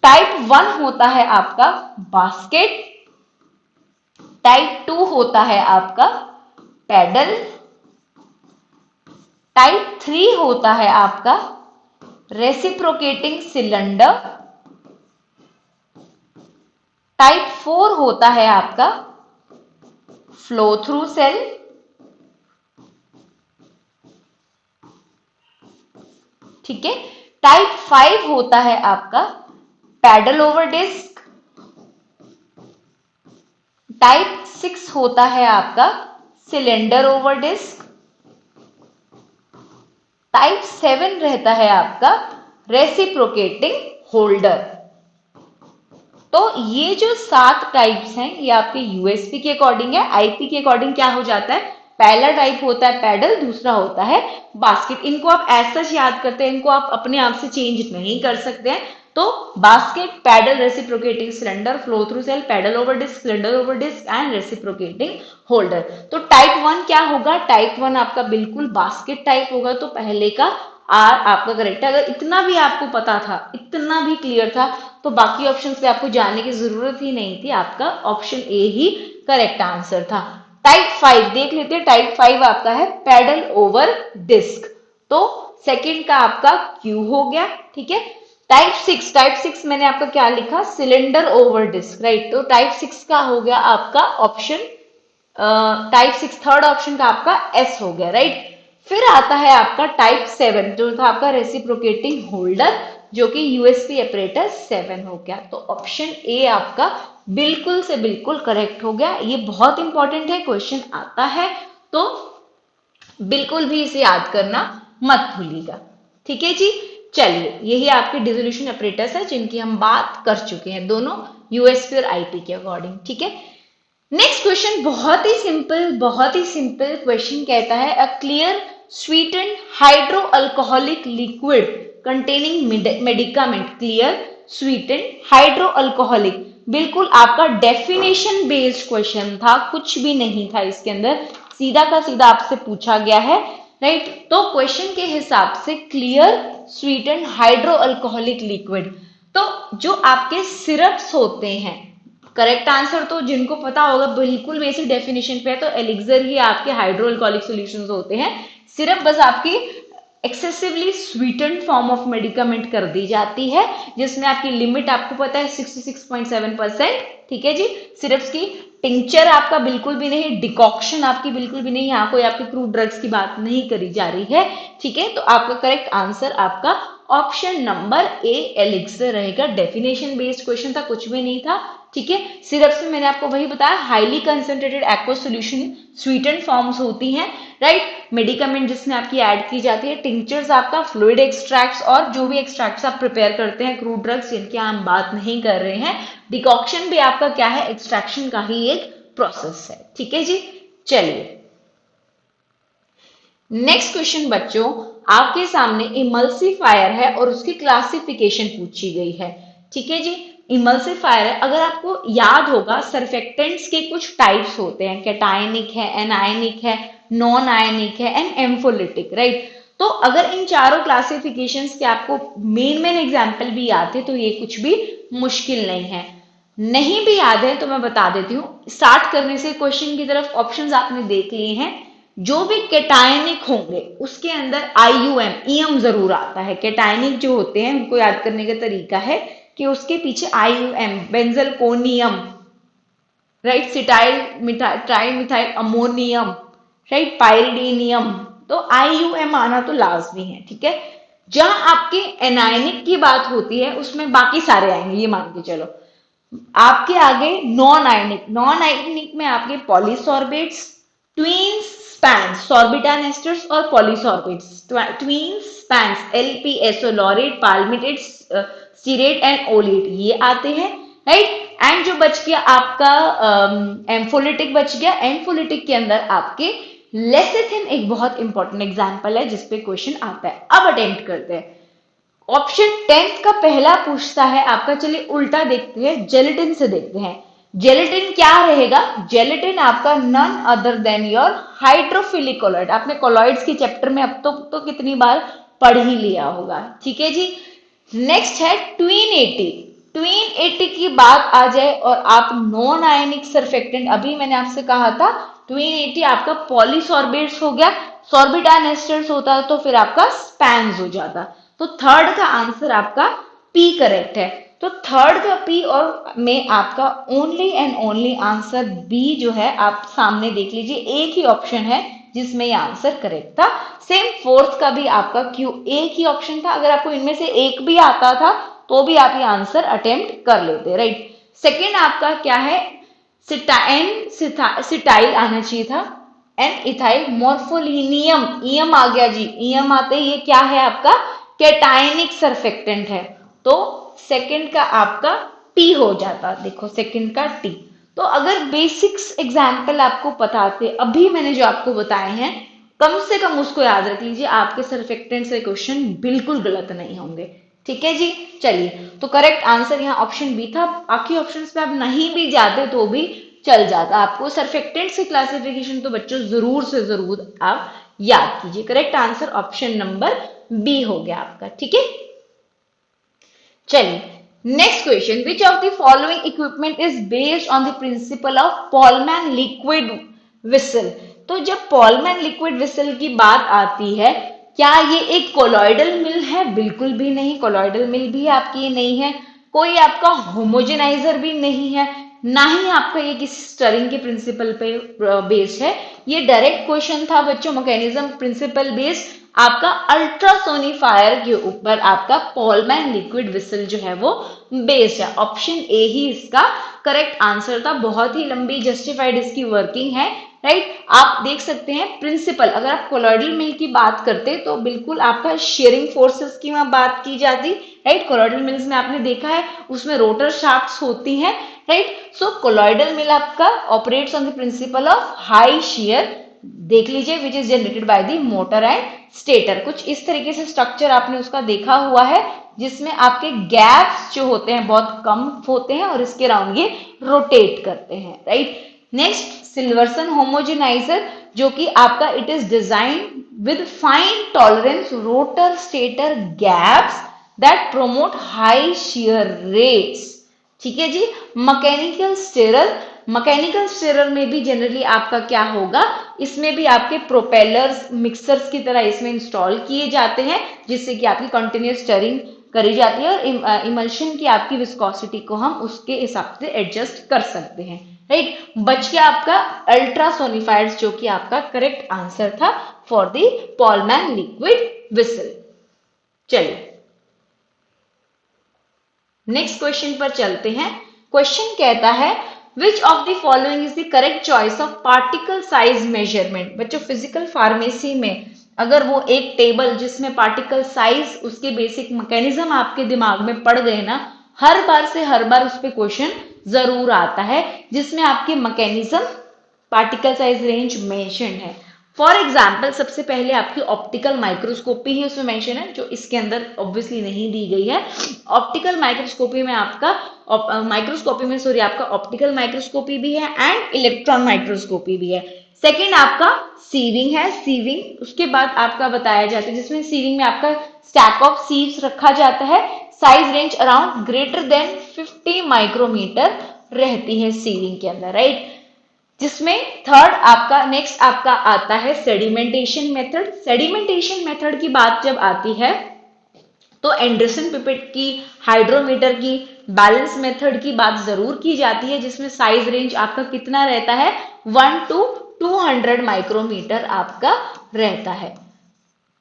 टाइप 1 होता है आपका बास्केट, टाइप 2 होता है आपका पैडल, टाइप 3 होता है आपका रेसिप्रोकेटिंग सिलेंडर, टाइप 4 होता है आपका फ्लो थ्रू सेल, ठीक है। टाइप 5 होता है आपका पैडल ओवर डिस्क, टाइप 6 होता है आपका सिलेंडर ओवर डिस्क, टाइप 7 रहता है आपका रेसिप्रोकेटिंग होल्डर। तो ये जो 7 टाइप्स हैं ये आपके यूएसपी के अकॉर्डिंग है। आईपी के अकॉर्डिंग क्या हो जाता है? पहला टाइप होता है पैडल, दूसरा होता है बास्केट। इनको आप ऐसा याद करते हैं, इनको आप अपने आप से चेंज नहीं कर सकते हैं। तो basket, paddle, reciprocating cylinder, flow through cell, paddle over disk, cylinder over disk and reciprocating holder. तो टाइप 1 क्या होगा? टाइप 1 आपका बिल्कुल बास्केट टाइप होगा, तो पहले का आर आपका करेक्ट है। अगर इतना भी आपको पता था, इतना भी क्लियर था, तो बाकी ऑप्शंस पे आपको जाने की जरूरत ही नहीं थी, आपका option A he correct answer था। टाइप 5 देख लेते हैं। टाइप 5 आपका है पैडल ओवर डिस्क, तो सेकंड का आपका क्यू हो गया, ठीक है। टाइप 6 मैंने आपका क्या लिखा? Cylinder over disk, right. तो टाइप 6 का हो गया आपका ऑप्शन, टाइप 6 थर्ड ऑप्शन का आपका एस हो गया, राइट। फिर आता है आपका टाइप 7 जो था आपका रेसिप्रोकेटिंग होल्डर, जो कि यूएसपी अपरेटस 7 हो गया। तो ऑप्शन ए आपका बिल्कुल से बिल्कुल करेक्ट हो गया। ये बहुत इंपॉर्टेंट है, क्वेश्चन आता है तो बिल्कुल भी इसे याद करना मत भूलिएगा, ठीक है जी। चलिए, यही आपके डिसोल्यूशन ऑपरेटर्स है जिनकी हम बात कर चुके हैं, दोनों यूएसपी और आईपी के अकॉर्डिंग, ठीक है। नेक्स्ट क्वेश्चन बहुत ही सिंपल क्वेश्चन कहता है a clear sweetened hydro alcoholic liquid containing medicament. Clear sweetened hydro alcoholic, बिल्कुल आपका डेफिनेशन बेस्ड क्वेश्चन था, कुछ भी नहीं था इसके अंदर, सीधा का सीधा आपसे पूछा गया है, राइट। तो क्वेश्चन के हिसाब से clear sweetened hydro alcoholic liquid, तो जो आपके सिरप्स होते हैं, करेक्ट आंसर तो जिनको पता होगा बिल्कुल बेसिक डेफिनेशन पे है, तो एलिक्सर ही आपके हाइड्रो अल्कोहलिक सॉल्यूशंस होते हैं। सिरप बस आपकी excessively sweetened form of medicament कर दी जाती है, जिसमें आपकी लिमिट आपको पता है 66.7%, ठीक है जी। सिरप्स की टिंचर आपका बिल्कुल भी नहीं, डिकॉक्शन आपकी बिल्कुल भी नहीं, यहाँ कोई आपकी क्रूड ड्रग्स की बात नहीं करी जा रही है, ठीक है। तो आपका करेक्ट आंसर आपका ऑप्शन नंबर ए एलिक्सर रहेगा। डेफिनेशन बेस्ड क्वेश्चन था, कुछ भी नहीं था, ठीक है। सिरप्स में मैंने आपको वही बताया, highly concentrated aqueous solution sweetened forms होती हैं, राइट। मेडिकामेंट जिसमें आपकी ऐड की जाती है, टिंचर्स आपका फ्लूइड एक्सट्रैक्ट्स और जो भी एक्सट्रैक्ट्स आप प्रिपेयर करते हैं क्रूड ड्रग्स, जिनकी हम बात नहीं कर रहे हैं। डिकॉक्शन भी आपका क्या है? एक्सट्रैक्शन का ही एक प्रोसेस है, ठीक है जी। चलिए नेक्स्ट क्वेश्चन बच्चों, आपके सामने इमल्सिफायर है और उसकी क्लासिफिकेशन पूछी गई है, ठीक है जी। इमल्सिफायर है, अगर आपको याद होगा सरफेक्टेंट्स के कुछ टाइप्स होते हैं, कैटायनिक है, एनायनिक है, नॉन आयनिक है एंड एम्फोलिटिक, राइट। तो अगर इन चारों क्लासिफिकेशंस के आपको मेन एग्जांपल भी याद है तो ये कुछ भी मुश्किल नहीं है। नहीं भी याद है तो मैं बता देती हूँ, स्टार्ट करने से क्वेश्चन की तरफ ऑप्शंस आपने देख लिए हैं। जो भी कैटायनिक होंगे उसके अंदर आईयूएम ईएम जरूर आता है। कैटायनिक जो होते हैं उनको याद करने का तरीका है कि उसके पीछे आईयूएम, बेंजलकोनियम, right, cetyl ट्राइल methyl ammonium, right, पाइरिडीनियम, तो आईयूएम आना तो लाजमी है, ठीक है। जहां आपके एनायनिक की बात होती है उसमें बाकी सारे आएंगे, ये मान के चलो। आपके आगे नॉन आयनिक में आपके पॉलीसॉर्बेट्स, ट्वीन्स, स्पैंस, सॉर्बिटान एस्टर्स और polysorbates, tweens, spans, LPSO, laurate, palmitate, stearate and oleate, ये आते हैं, राइट। एंड जो बच गया आपका एम्फोलिटिक बच गया। एम्फोलिटिक के अंदर आपके लेसिथिन एक बहुत इंपॉर्टेंट एग्जाम्पल है जिसपे क्वेश्चन आता है। अब अटेम्प्ट करते हैं। ऑप्शन 10th का पहला पूछता है आपका, चलिए उल्टा देखते हैं, जेलेटिन से देखते हैं। जेलेटिन क्या रहेगा? जेलेटिन आपका none other than your hydrophilic colloid. आपने कोलॉइड्स के चैप्टर में अब तो कितनी बार पढ़ ही लिया होगा, ठीक है जी। नेक्स्ट है ट्वीन 80। ट्वीन 80 की बात आ जाए और आप नॉन आयनिक सरफेक्टेंट, अभी मैंने आपसे कहा था ट्वीन 80 आपका पॉलीसॉर्बेट्स हो गया, सॉर्बिटान एस्टर्स होता तो फिर आपका स्पैन्स हो जाता। तो थर्ड का आंसर आपका पी करेक्ट है। तो थर्ड का पी और में आपका only and only answer B जो है आप सामने देख लीजिए, एक ही ऑप्शन है जिसमें ये आंसर करेक्ट था। सेम फोर्थ का भी आपका क्यू एक ही ऑप्शन था। अगर आपको इनमें से एक भी आता था तो भी आप ये आंसर अटेम्प्ट कर लेते, राइट। सेकेंड आपका क्या है? सिटाइल आना चाहिए था, एन इथाइल मोर्फोलिनियम, ईएम आ गया जी। ईएम आते ये क्या है आपका? कैटायनिक सरफेक्टेंट है। तो सेकंड का आपका टी हो जाता, देखो सेकंड का टी। तो अगर बेसिक्स एग्जाम्पल आपको पता थे अभी मैंने जो आपको बताए हैं, कम से कम उसको याद रख लीजिए, आपके सरफेक्टेंट से क्वेश्चन बिल्कुल गलत नहीं होंगे, ठीक है जी। चलिए, तो करेक्ट आंसर यहाँ ऑप्शन बी था। बाकी ऑप्शंस पे आप नहीं भी जाते तो भी चल जाता। आपको सरफेक्टेंट से क्लासिफिकेशन तो बच्चों जरूर से जरूर आप याद कीजिए। Correct answer option number B हो गया आपका, ठीक है। चलिए, next question, which of the following equipment is based on the principle of Pohlman liquid whistle. तो जब पॉलमैन लिक्विड विसल की बात आती है, क्या ये एक कोलॉइडल मिल है? बिल्कुल भी नहीं, कोलॉइडल मिल भी आपकी ये नहीं है। कोई आपका होमोजेनाइजर भी नहीं है, ना ही आपका ये किसी स्टरिंग के प्रिंसिपल पे बेस्ड है। ये डायरेक्ट क्वेश्चन था बच्चों, मैकेनिज्म प्रिंसिपल बेस्ड आपका अल्ट्रासोनिफायर के ऊपर आपका पॉलमैन लिक्विड विसल जो है वो बेस्ड है। ऑप्शन ए ही इसका करेक्ट आंसर था। बहुत ही लंबी जस्टिफाइड इसकी वर्किंग है, राइट। आप देख सकते हैं प्रिंसिपल, अगर आप कोलॉइडल मिल की बात करते तो बिल्कुल आपका शेयरिंग फोर्सेस की वहां बात की जाती, राइट। कोलॉइडल मिल्स में आपने देखा है उसमें रोटर शाफ्ट्स होती हैं, राइट। सो कोलॉइडल मिल आपका operates on the principle of high share, देख लीजिए, which is generated by the motor and stator. कुछ इस तरीके से स्ट्रक्चर आपने उसका देखा हुआ है जिसमें आपके गैप्स जो होते हैं बहुत कम होते हैं और इसके राउंड ये रोटेट करते हैं, राइट। नेक्स्ट सिल्वर्सन होमोजेनाइजर, जो कि आपका it is design with fine tolerance rotor stator gaps that promote high share rates, ठीक है जी। मैकेनिकल स्टेरर, मैकेनिकल स्टेरर में भी जनरली आपका क्या होगा, इसमें भी आपके प्रोपेलर्स मिक्सर्स की तरह इसमें इंस्टॉल किए जाते हैं जिससे कि आपकी कंटिन्यूस स्टरिंग करी जाती है और इमल्शन की आपकी विस्कोसिटी को हम उसके हिसाब से एडजस्ट कर सकते हैं, राइट। बच गया आपका अल्ट्रासोनिफायर्स जो कि आपका करेक्ट आंसर था फॉर द पॉलमैन लिक्विड विसल। चलिए नेक्स्ट क्वेश्चन पर चलते हैं। क्वेश्चन कहता है विच of the following is the correct choice of particle size measurement. बच्चों फिजिकल फार्मेसी में अगर वो एक टेबल जिसमें पार्टिकल साइज उसके बेसिक मैकेनिज्म आपके दिमाग में पड़ गए ना, हर बार से हर बार उस पर क्वेश्चन जरूर आता है जिसमें आपके mechanism particle size range mention है। फॉर एग्जाम्पल सबसे पहले आपकी ऑप्टिकल माइक्रोस्कोपी ही उसमें मेंशन है जो इसके अंदर ऑब्वियसली नहीं दी गई है। ऑप्टिकल माइक्रोस्कोपी में आपका आपका ऑप्टिकल माइक्रोस्कोपी भी है एंड इलेक्ट्रॉन माइक्रोस्कोपी भी है। सेकेंड आपका सीविंग है, सीविंग उसके बाद आपका बताया जाता है जिसमें सीविंग में आपका स्टैक ऑफ सीव्स रखा जाता है। Size range around greater than 50 micrometer रहती है सीविंग के अंदर, राइट। जिसमें थर्ड आपका नेक्स्ट आपका आता है सेडिमेंटेशन मेथड। सेडिमेंटेशन मेथड की बात जब आती है तो एंडरसन पिपेट की, हाइड्रोमीटर की, बैलेंस मेथड की बात जरूर की जाती है जिसमें साइज रेंज आपका कितना रहता है 1 to 200 माइक्रोमीटर आपका रहता है।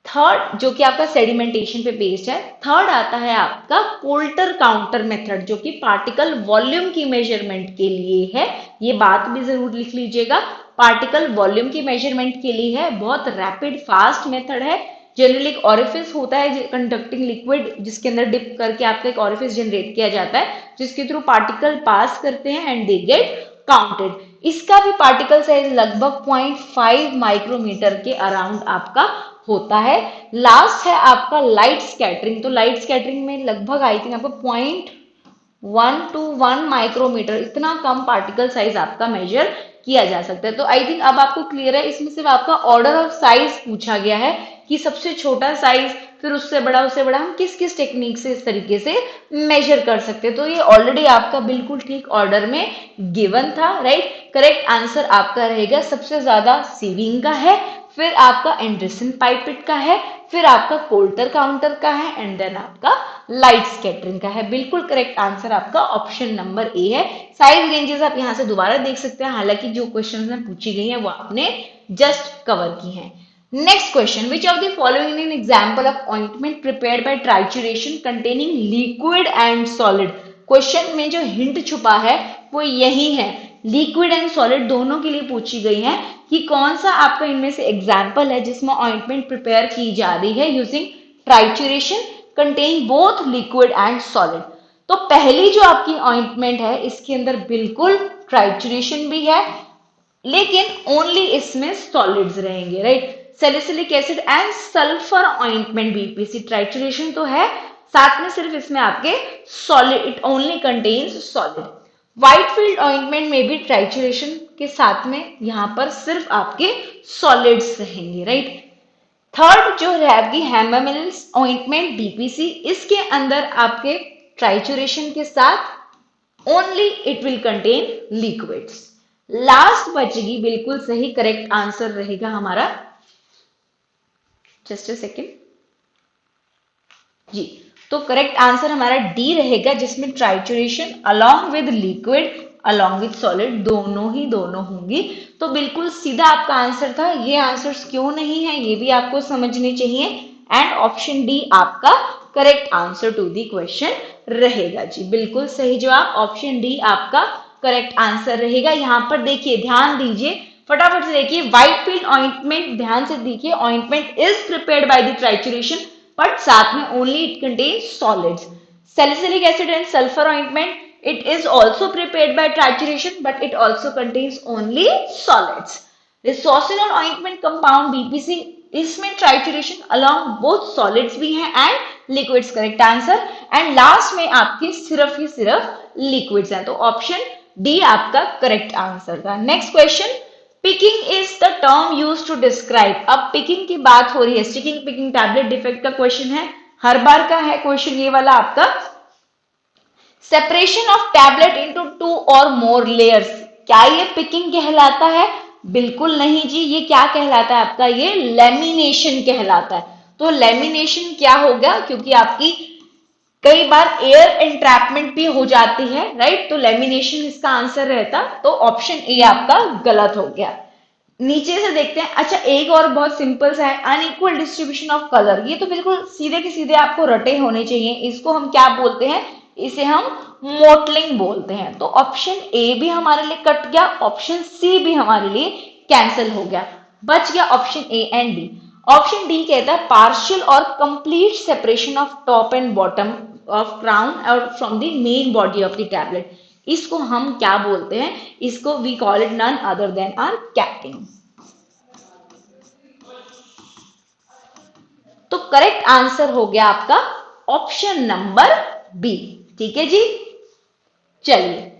थर्ड जो कि आपका सेडिमेंटेशन पे बेस्ड है। थर्ड आता है आपका कोल्टर काउंटर मेथड जो कि पार्टिकल वॉल्यूम की मेजरमेंट के लिए है। ये बात भी जरूर लिख लीजिएगा, पार्टिकल वॉल्यूम की मेजरमेंट के लिए है। बहुत रैपिड फास्ट मेथड है, जनरली एक ऑरिफिस होता है कंडक्टिंग लिक्विड, जिसके अंदर डिप करके आपका एक ऑरिफिस जनरेट किया जाता है, जिसके थ्रू पार्टिकल पास करते हैं एंड दे गेट काउंटेड। इसका भी पार्टिकल साइज लगभग 0.5 माइक्रोमीटर के अराउंड आपका होता है। लास्ट है आपका लाइट स्कैटरिंग। तो लाइट स्कैटरिंग में लगभग आई थिंक आपको 0.1 to 1 माइक्रोमीटर, इतना कम पार्टिकल साइज आपका मेजर किया जा सकता है। तो आई थिंक अब आपको क्लियर है, इसमें सिर्फ आपका ऑर्डर ऑफ साइज पूछा गया है कि सबसे छोटा साइज, फिर उससे बड़ा हम किस किस टेक्निक से इस तरीके से मेजर कर सकते हैं। तो ये ऑलरेडी आपका बिल्कुल ठीक ऑर्डर में गिवन था, राइट। करेक्ट आंसर आपका रहेगा सबसे ज्यादा सीविंग का है, फिर आपका एंडरसन पाइपेट का है, फिर आपका कोल्टर काउंटर का है एंड देन आपका लाइट स्कैटरिंग का है। बिल्कुल करेक्ट आंसर आपका ऑप्शन नंबर ए है। साइज रेंजेस आप यहां से दोबारा देख सकते हैं, हालांकि जो क्वेश्चंस में पूछी गई है वो आपने जस्ट कवर की है। Next question, which of the following an example of ointment prepared by trituration containing liquid and solid. Question में जो हिंट छुपा है वो यही है, लिक्विड एंड सॉलिड दोनों के लिए पूछी गई है कि कौन सा आपका इनमें से एग्जाम्पल है जिसमें ऑइंटमेंट प्रिपेयर की जा रही है using trituration contain both liquid and solid. तो पहली जो आपकी ऑइंटमेंट है इसके अंदर बिल्कुल ट्राइचुरेशन भी है, लेकिन ओनली इसमें सॉलिड्स रहेंगे, right. Salicylic acid and sulphur ointment BPC, trituration तो है, साथ में सिर्फ इसमें आपके solid, it only contains solid. Whitefield ointment में भी ट्राइचुरेशन के साथ में यहां पर सिर्फ आपके सॉलिड्स रहेंगे, राइट। थर्ड जो है आपकी हैमरमिल्स ऑइंटमेंट बीपीसी, इसके अंदर आपके ट्राइचुरेशन के साथ only it will contain liquids. Last बचेगी बिल्कुल सही, करेक्ट आंसर रहेगा हमारा, जस्ट अ सेकेंड जी, तो करेक्ट आंसर हमारा डी रहेगा, जिसमें trituration along with liquid along with solid दोनों होंगी। तो बिल्कुल सीधा आपका आंसर था। ये आंसर्स क्यों नहीं है ये भी आपको समझने चाहिए, एंड ऑप्शन डी आपका correct answer to the question रहेगा जी। बिल्कुल सही जवाब ऑप्शन डी आपका करेक्ट आंसर रहेगा। यहाँ पर देखिए, ध्यान दीजिए, फटाफट से देखिए, व्हाइटफील्ड ऑइंटमेंट, ध्यान से देखिए, ointment is prepared by the trituration but साथ में only it contains solids. Salicylic acid and sulphur ointment, it is also prepared by trituration but it also contains only solids. Resorcinol ointment compound BPC, इसमें trituration along both solids भी हैं and liquids, correct answer। and last में आपके सिर्फ ही सिर्फ liquids हैं, तो option D आपका करेक्ट आंसर था। Next question, picking is the term used to describe. अब पिकिंग की बात हो रही है, स्टिकिंग पिकिंग टैबलेट डिफेक्ट का क्वेश्चन है, हर बार का है क्वेश्चन ये वाला आपका। सेपरेशन ऑफ टैबलेट इनटू 2 और मोर लेयर्स, क्या ये पिकिंग कहलाता है? बिल्कुल नहीं जी, ये क्या कहलाता है आपका, ये लेमिनेशन कहलाता है। तो लेमिनेशन क्या होगा, क्योंकि आपकी कई बार एयर एंट्रैपमेंट भी हो जाती है, राइट, तो लेमिनेशन इसका आंसर रहता, तो ऑप्शन ए आपका गलत हो गया। नीचे से देखते हैं, अच्छा एक और बहुत सिंपल सा है, अनइक्वल डिस्ट्रीब्यूशन ऑफ कलर, ये तो बिल्कुल सीधे के सीधे आपको रटे होने चाहिए। इसको हम क्या बोलते हैं, इसे हम मोटलिंग बोलते हैं। तो ऑप्शन ए भी हमारे लिए कट गया, ऑप्शन सी भी हमारे लिए कैंसिल हो गया, बच गया option A and D. Option D कहता है पार्शियल और complete separation of top and bottom of crown और from the main body of the tablet. इसको हम क्या बोलते हैं, इसको we call it none other than are capping. तो करेक्ट आंसर हो गया आपका ऑप्शन नंबर बी, ठीक है जी। चलिए,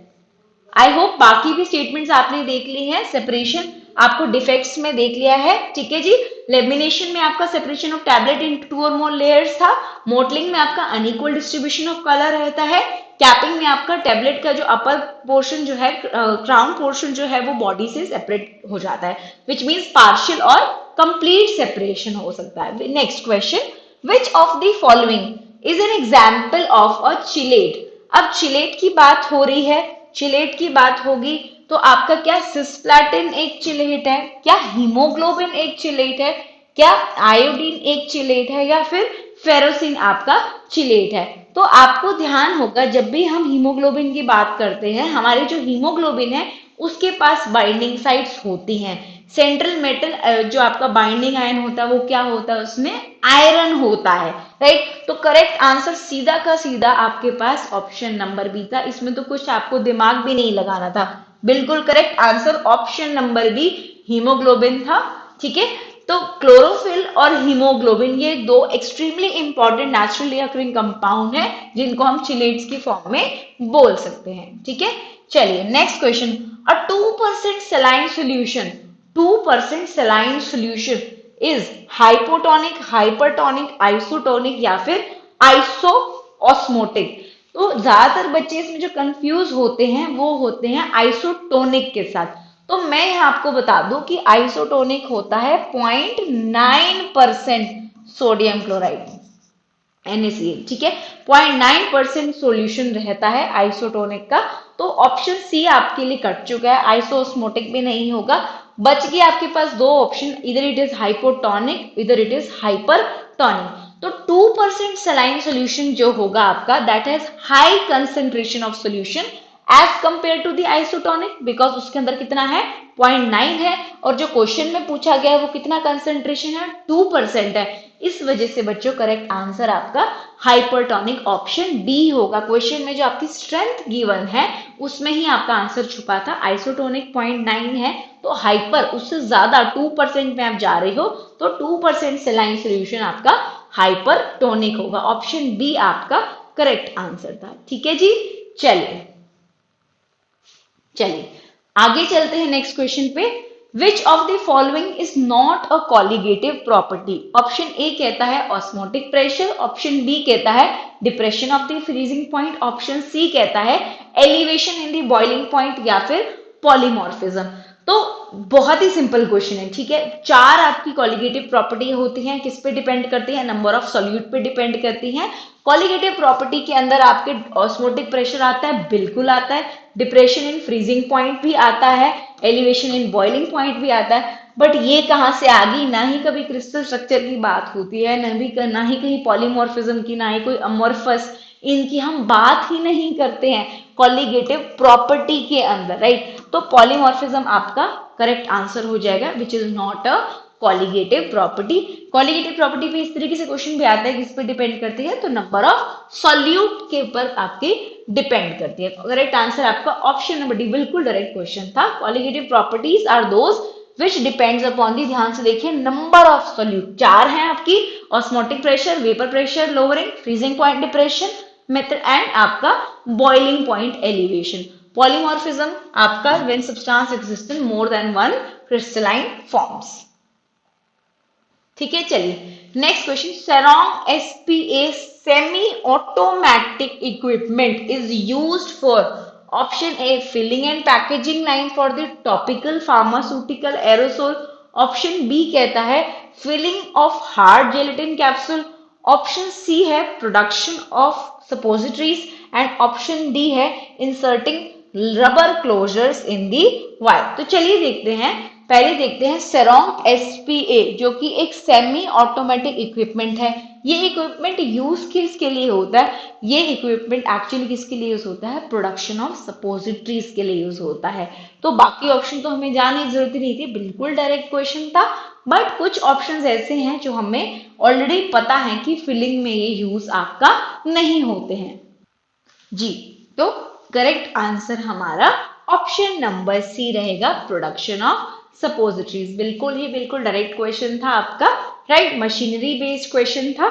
आई होप बाकी भी स्टेटमेंट्स आपने देख ली है। सेपरेशन आपको डिफेक्ट्स में देख लिया है, ठीक है जी। लेमिनेशन में आपका सेपरेशन ऑफ टैबलेट इन 2 और मोर लेयर्स था। मोटलिंग में आपका अनइक्वल डिस्ट्रीब्यूशन ऑफ कलर रहता है। कैपिंग में आपका टैबलेट का जो अपर पोर्शन जो है, क्राउन पोर्शन जो है, वो बॉडी से सेपरेट हो जाता है, विच मीन्स पार्शियल और कंप्लीट सेपरेशन हो सकता है। Next question, which of the following is an example of a chelate. अब चिलेट की बात हो रही है, चिलेट की बात होगी तो आपका क्या सिस्प्लैटिन एक चिलेट है, क्या हीमोग्लोबिन एक चिलेट है, क्या आयोडीन एक चिलेट है, या फिर फेरोसिन आपका चिलेट है। तो आपको ध्यान होगा, जब भी हम हीमोग्लोबिन की बात करते हैं, हमारे जो हीमोग्लोबिन है उसके पास बाइंडिंग साइट्स होती हैं। सेंट्रल मेटल जो आपका बाइंडिंग आयन होता है वो क्या होता है, उसमें आयरन होता है, राइट। तो करेक्ट आंसर सीधा का सीधा आपके पास ऑप्शन नंबर बी था। इसमें तो कुछ आपको दिमाग भी नहीं लगाना था, बिल्कुल correct answer option number B haemoglobin था। ठीक है, तो क्लोरोफिल और हीमोग्लोबिन ये दो extremely important naturally occurring compound है जिनको हम चिलेट्स की फॉर्म में बोल सकते हैं। ठीक है, चलिए next question. A 2% saline solution 2% saline solution is hypotonic, hypertonic, isotonic या फिर आइसोऑस्मोटिक। तो ज्यादातर बच्चे इसमें जो कंफ्यूज होते हैं वो होते हैं आइसोटोनिक के साथ। तो मैं यहाँ आपको बता दूं कि आइसोटोनिक होता है 0.9% सोडियम क्लोराइड NaCl। ठीक है, 0.9% सोल्यूशन रहता है आइसोटोनिक का। तो ऑप्शन सी आपके लिए कट चुका है, आइसोस्मोटिक भी नहीं होगा। बच गया आपके पास दो ऑप्शन, इधर इट इज हाइपोटोनिक, इधर इट इज हाइपरटोनिक। तो 2% सलाइन सोल्यूशन जो होगा आपका, that has high concentration of solution as compare to the isotonic, because उसके अंदर कितना है 0.9 है, और जो क्वेश्चन में पूछा गया है वो कितना कंसेंट्रेशन है 2% है। इस वजह से बच्चों करेक्ट आंसर आपका हाइपरटोनिक ऑप्शन डी होगा। क्वेश्चन में जो आपकी स्ट्रेंथ गिवन है उसमें ही आपका आंसर छुपा था। आइसोटोनिक 0.9 है, तो हाइपर उससे ज्यादा 2% में आप जा रहे हो, तो 2% सेलाइन सोल्यूशन आपका हाइपरटोनिक होगा। ऑप्शन बी आपका करेक्ट आंसर था। ठीक है जी, चलिए आगे चलते हैं नेक्स्ट क्वेश्चन पे। Which of the following is not a colligative property? Option A कहता है ऑस्मोटिक प्रेशर, ऑप्शन बी कहता है depression of the freezing point, option C कहता है elevation in the boiling point, या फिर पॉलीमॉर्फिज्म। तो बहुत ही सिंपल क्वेश्चन है। ठीक है, चार आपकी कॉलिगेटिव प्रॉपर्टी होती हैं, किस पे डिपेंड करती है? नंबर ऑफ सॉल्यूट पे डिपेंड करती हैं। कॉलिगेटिव प्रॉपर्टी के अंदर आपके ऑस्मोटिक प्रेशर आता है, बिल्कुल आता है, डिप्रेशन इन फ्रीजिंग पॉइंट भी आता है, एलिवेशन इन बॉइलिंग पॉइंट भी आता है। बट ये कहाँ से आ गई? ना ही कभी क्रिस्टल स्ट्रक्चर की बात होती है, ना ही कहीं पॉलीमॉर्फिज्म की, ना ही कोई अमोर्फस, इनकी हम बात ही नहीं करते हैं कॉलिगेटिव प्रॉपर्टी के अंदर, राइट। तो पॉलीमॉर्फिज्म आपका करेक्ट आंसर हो जाएगा, which is not a colligative property. Colligative property पे इस तरीके से क्वेश्चन भी आता है, किस पे डिपेंड करती है? तो नंबर ऑफ सॉल्यूट के ऊपर आपके डिपेंड करती है। करेक्ट आंसर आपका ऑप्शन नंबर डी, बिल्कुल डायरेक्ट क्वेश्चन था। Colligative properties are those which depends upon the, ध्यान से देखिए, नंबर ऑफ सॉल्यूट। चार हैं आपकी, osmotic pressure, vapour pressure lowering, freezing point depression method, and आपका बॉइलिंग पॉइंट एलिवेशन। पॉलीमॉर्फिज्म आपका when substance exist in more than one crystalline forms. ठीक है, चलिए नेक्स्ट क्वेश्चन। सेरोंग SPA semi automatic equipment is used for, option A filling and packaging line for the topical pharmaceutical aerosol, option B कहता है filling of hard gelatin capsule, option C है production of suppositories, and option D है inserting rubber closures in the vial. तो चलिए देखते हैं, पहले देखते हैं सेरोंग एसपीए, जो कि एक सेमी ऑटोमेटिक इक्विपमेंट है। ये इक्विपमेंट यूज किसके लिए होता है? ये इक्विपमेंट एक्चुअली किसके लिए यूज होता है? प्रोडक्शन ऑफ सपोजिटरीज के लिए यूज होता है। तो बाकी ऑप्शन तो हमें जानने की जरूरत ही नहीं थी, बिल्कुल डायरेक्ट क्वेश्चन था। बट कुछ ऑप्शंस ऐसे हैं जो हमें ऑलरेडी पता है कि फिलिंग में ये यूज आपका नहीं होते हैं जी। तो करेक्ट आंसर हमारा ऑप्शन नंबर सी रहेगा, प्रोडक्शन ऑफ सपोजिटरीज। बिल्कुल डायरेक्ट क्वेश्चन था आपका, राइट, मशीनरी बेस्ड क्वेश्चन था।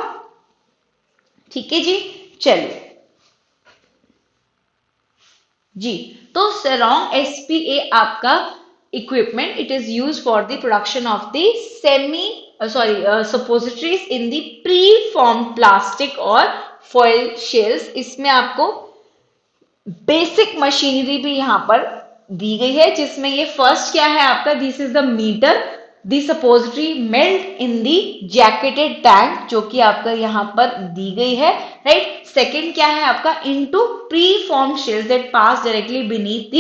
ठीक है जी, चलिए जी। तो सेरोंग एसपीए आपका equipment, it is use for the production of the suppositories in the pre form plastic और फॉयल शेल्स। इसमें आपको बेसिक मशीनरी भी यहां पर दी गई है, जिसमें ये फर्स्ट क्या है आपका, this is the meter, the suppository melt in the jacketed tank, जो कि आपका यहां पर दी गई है, राइट। सेकंड क्या है आपका, into pre form shells that pass directly beneath the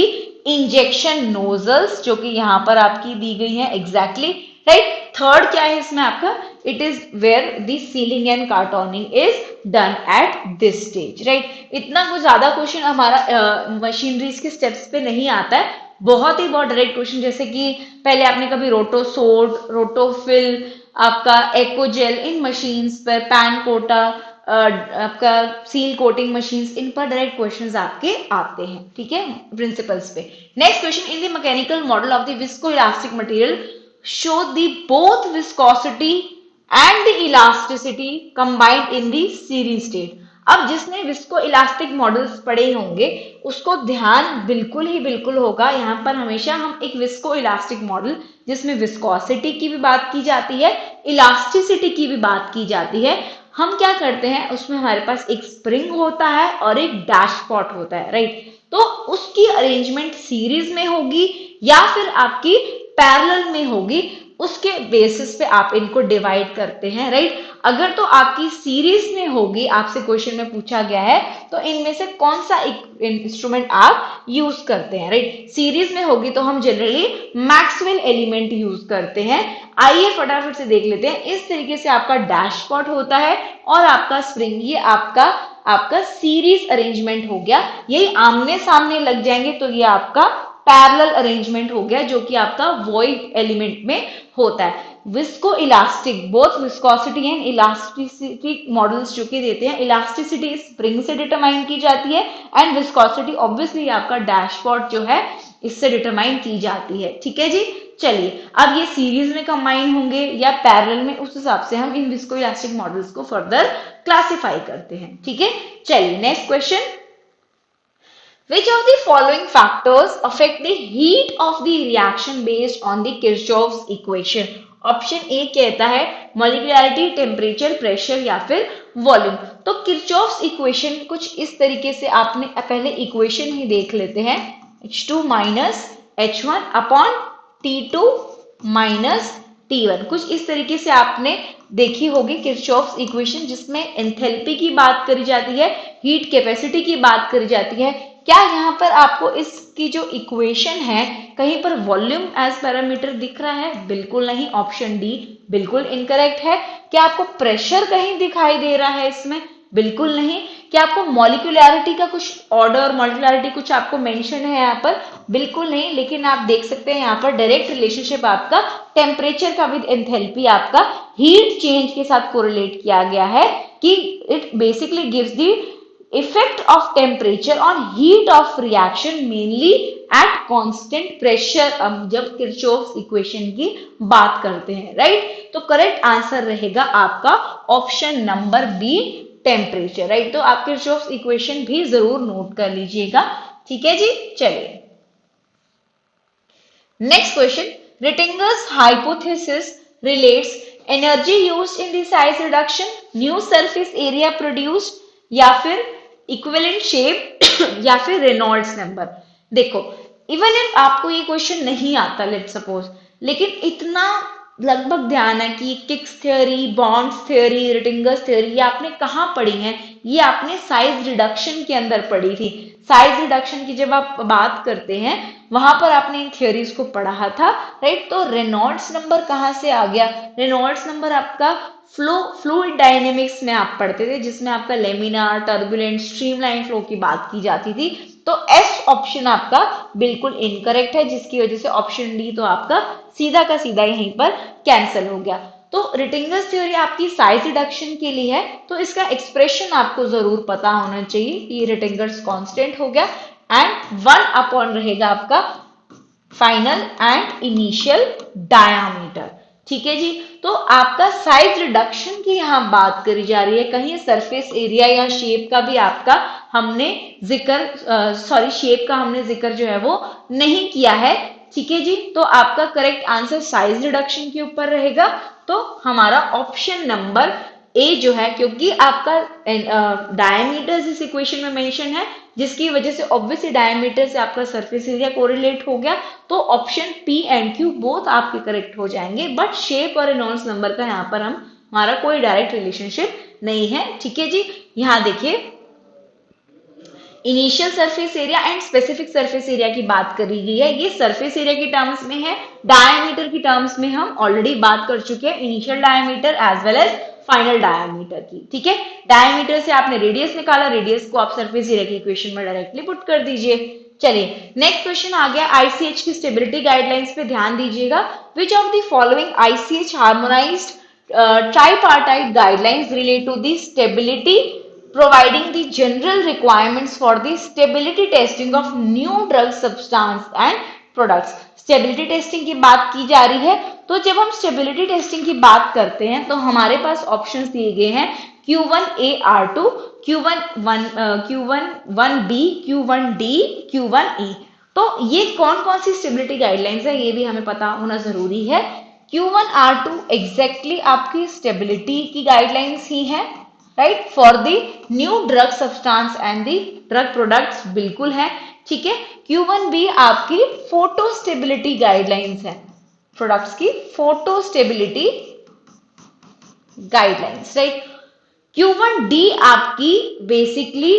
injection nozzles, जो कि यहां पर आपकी दी गई है, एग्जैक्टली, राइट। थर्ड क्या है इसमें आपका, it is where the sealing and cartoning is done at this stage, right. इतना कुछ ज्यादा क्वेश्चन हमारा मशीनरीज के स्टेप्स पे नहीं आता है, बहुत डायरेक्ट क्वेश्चन, जैसे कि पहले आपने कभी रोटोसोड, रोटोफिल, आपका एकोजेल, इन मशीन्स पर पैन कोटा, आपका सील कोटिंग मशीन्स, इन पर डायरेक्ट क्वेश्चंस आपके आते हैं, ठीक है, प्रिंसिपल्स पे। Next question, in the mechanical model of the visco elastic material show the both viscosity and the elasticity combined in the series state. अब जिसने विस्को इलास्टिक मॉडल्स पढ़े होंगे उसको ध्यान बिल्कुल होगा, यहाँ पर हमेशा हम एक विस्को इलास्टिक मॉडल जिसमें विस्कोसिटी की भी बात की जाती है, इलास्टिसिटी की भी बात की जाती है, हम क्या करते हैं उसमें हमारे पास एक स्प्रिंग होता है और एक डैशपॉट होता है, राइट। तो उसकी अरेंजमेंट सीरीज में होगी या फिर आपकी पैरेलल में होगी, उसके बेसिस पे आप इनको डिवाइड करते हैं, राइट। अगर तो आपकी सीरीज में होगी, आपसे क्वेश्चन में पूछा गया है तो इनमें से कौन सा इंस्ट्रूमेंट आप यूज करते हैं, राइट। सीरीज में होगी तो हम जनरली मैक्सवेल एलिमेंट यूज करते हैं। आइए फटाफट से देख लेते हैं। इस तरीके से आपका डैशपॉट होता है और आपका स्प्रिंग, ये आपका सीरीज अरेंजमेंट हो गया। यही आमने सामने लग जाएंगे तो ये आपका पैरेलल अरेंजमेंट हो गया, जो कि आपका वॉइड एलिमेंट में होता है। Visco elastic, both viscosity and elasticity models जो कि देते हैं, इलास्टिसिटी स्प्रिंग से डिटरमाइन की जाती है एंड विस्कोसिटी ऑब्वियसली आपका डैशपॉट जो है इससे डिटरमाइन की जाती है, ठीक है जी। चलिए अब ये सीरीज में कंबाइन होंगे या पैरेलल में, उस हिसाब से हम इन विस्को इलास्टिक मॉडल्स को फर्दर क्लासिफाई करते हैं, ठीक है। चलिए next question, which of the following factors affect the heat of the reaction based on the Kirchhoff's equation? Option A कहता है मॉलिक्यूलरिटी, टेम्परेचर, प्रेशर या फिर वॉल्यूम। तो किरचॉफ्स इक्वेशन कुछ इस तरीके से, आपने पहले इक्वेशन ही देख लेते हैं, H2 minus H1 upon T2 minus T1, कुछ इस तरीके से आपने देखी होगी किरचॉफ्स इक्वेशन, जिसमें एंथैल्पी की बात करी जाती है, हीट कैपेसिटी की बात करी जाती है। क्या यहाँ पर आपको इसकी जो इक्वेशन है कहीं पर वॉल्यूम एज पैरामीटर दिख रहा है? बिल्कुल नहीं, ऑप्शन डी बिल्कुल इनकरेक्ट है। क्या आपको प्रेशर कहीं दिखाई दे रहा है इसमें? बिल्कुल नहीं। क्या आपको मॉलिक्यूलरिटी का कुछ ऑर्डर, मॉलिक्यूलरिटी कुछ आपको मेंशन है यहाँ पर? बिल्कुल नहीं। लेकिन आप देख सकते हैं यहाँ पर डायरेक्ट रिलेशनशिप आपका टेम्परेचर का विद एंथैल्पी आपका हीट चेंज के साथ कोरिलेट किया गया है कि it basically gives the effect of temperature on heat of reaction mainly at constant pressure। अब जब किरचॉफ्स इक्वेशन की बात करते हैं, राइट, तो करेक्ट आंसर रहेगा आपका option number B, temperature, right. तो आप किरचॉफ्स इक्वेशन भी जरूर नोट कर लीजिएगा, ठीक है जी। चलिए next question, Rittinger's hypothesis relates energy used in the size reduction, new surface area produced या फिर इक्विवेलेंट शेप या फिर रेनॉल्ड्स नंबर। देखो इवन इफ आपको ये क्वेश्चन नहीं आता, लेट सपोज, लेकिन इतना लगभग ध्यान है कि Kick's theory, Bond's theory, Rittinger's theory ये आपने कहाँ पढ़ी है? ये आपने साइज रिडक्शन के अंदर पढ़ी थी। साइज रिडक्शन की जब आप बात करते हैं वहां पर आपने इन थ्योरीज को पढ़ा था, राइट। तो रेनॉल्ड्स नंबर कहाँ से आ गया? रेनॉल्ड्स नंबर आपका फ्लूइड डायनेमिक्स में आप पढ़ते थे, जिसमें आपका लेमिनार, टर्बुलेंट, स्ट्रीमलाइन फ्लो की बात की जाती थी। तो एस ऑप्शन आपका बिल्कुल इनकरेक्ट है, जिसकी वजह से ऑप्शन डी तो आपका सीधा का सीधा यहीं पर कैंसिल हो गया। तो रिटिंगर्स थ्योरी आपकी साइज रिडक्शन के लिए है, तो इसका एक्सप्रेशन आपको जरूर पता होना चाहिए। ये रिटिंगर्स कांस्टेंट हो गया एंड 1 अपॉन रहेगा आपका फाइनल एंड इनिशियल डायामीटर, ठीक है जी। तो आपका साइज रिडक्शन की यहाँ बात करी जा रही है, कहीं सरफेस एरिया या शेप का भी आपका हमने जिक्र, शेप का हमने जिक्र जो है वो नहीं किया है, ठीक है जी। तो आपका करेक्ट आंसर साइज रिडक्शन के ऊपर रहेगा। तो हमारा ऑप्शन नंबर ए जो है, क्योंकि आपका डायमीटर्स इस इक्वेशन में मेंशन है, जिसकी वजह से ऑब्वियसली डायमीटर से आपका सरफेस एरिया कोरिलेट हो गया, तो option P and Q both आपके करेक्ट हो जाएंगे। बट शेप और रेनॉल्ड्स नंबर का यहाँ पर हमारा कोई डायरेक्ट रिलेशनशिप नहीं है, ठीक है जी। यहाँ देखिए initial surface area and specific surface area की बात करी गई है, ये सरफेस एरिया की टर्म्स में है। डायमीटर की टर्म्स में हम ऑलरेडी बात कर चुके हैं, initial diameter as well as final diameter की, ठीक है। डायमीटर से आपने रेडियस निकाला, रेडियस को आप सरफेस एरिया की इक्वेशन में डायरेक्टली पुट कर दीजिए, चलिए नेक्स्ट क्वेश्चन आ गया आईसीएच की स्टेबिलिटी गाइडलाइंस पे ध्यान दीजिएगा। विच of the following ICH harmonised tripartite guidelines relate to the stability, providing the general requirements for the stability testing of new drug substance and products। Stability testing की बात की जा रही है, तो जब हम स्टेबिलिटी टेस्टिंग की बात करते हैं तो हमारे पास ऑप्शंस दिए गए हैं Q1A-R2, Q1B, Q1D, Q1E। तो ये कौन कौन सी स्टेबिलिटी गाइडलाइंस है ये भी हमें पता होना जरूरी है। Q1R2 एग्जैक्टली आपकी स्टेबिलिटी की गाइडलाइंस ही है, right, for the new drug substance and the drug products बिल्कुल है, ठीक है। Q1B आपकी फोटो स्टेबिलिटी गाइडलाइंस है, प्रोडक्ट्स की photo stability guidelines, right. Q1D आपकी बेसिकली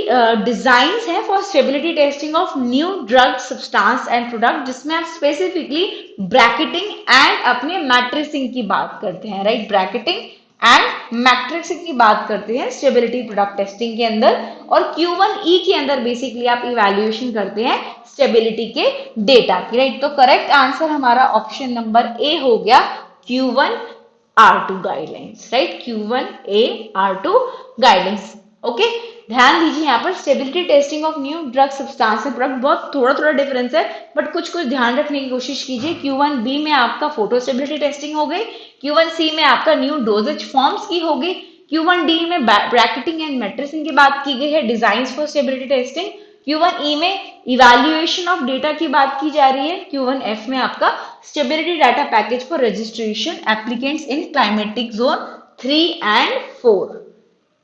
डिजाइंस है for stability testing of new drug substance and product, जिसमें आप स्पेसिफिकली ब्रैकेटिंग एंड अपने मैट्रिक्सिंग की बात करते हैं, राइट, ब्रैकेटिंग एंड मैट्रिक्सिंग की बात करते हैं स्टेबिलिटी प्रोडक्ट टेस्टिंग के अंदर। और Q1E के अंदर बेसिकली आप इवैल्यूएशन करते हैं स्टेबिलिटी के डेटा की, राइट। तो करेक्ट आंसर हमारा ऑप्शन नंबर ए हो गया Q1R2 guidelines, right, Q1A-R2 guidelines. Okay, ध्यान दीजिए यहाँ पर stability testing of new drug substance and product बहुत थोड़ा थोड़ा डिफरेंस है, बट कुछ कुछ ध्यान रखने की कोशिश कीजिए। Q1B में आपका फोटो स्टेबिलिटी टेस्टिंग हो गई, Q1C में आपका न्यू डोजेज फॉर्म्स की हो गई, Q1D में ब्रैकेटिंग एंड मैट्रिक्सिंग की बात की गई है, designs for stability testing. Q1E में इवैल्यूएशन ऑफ डेटा की बात की जा रही है, Q1F में आपका stability data package for registration applicants in climatic zone 3 and 4,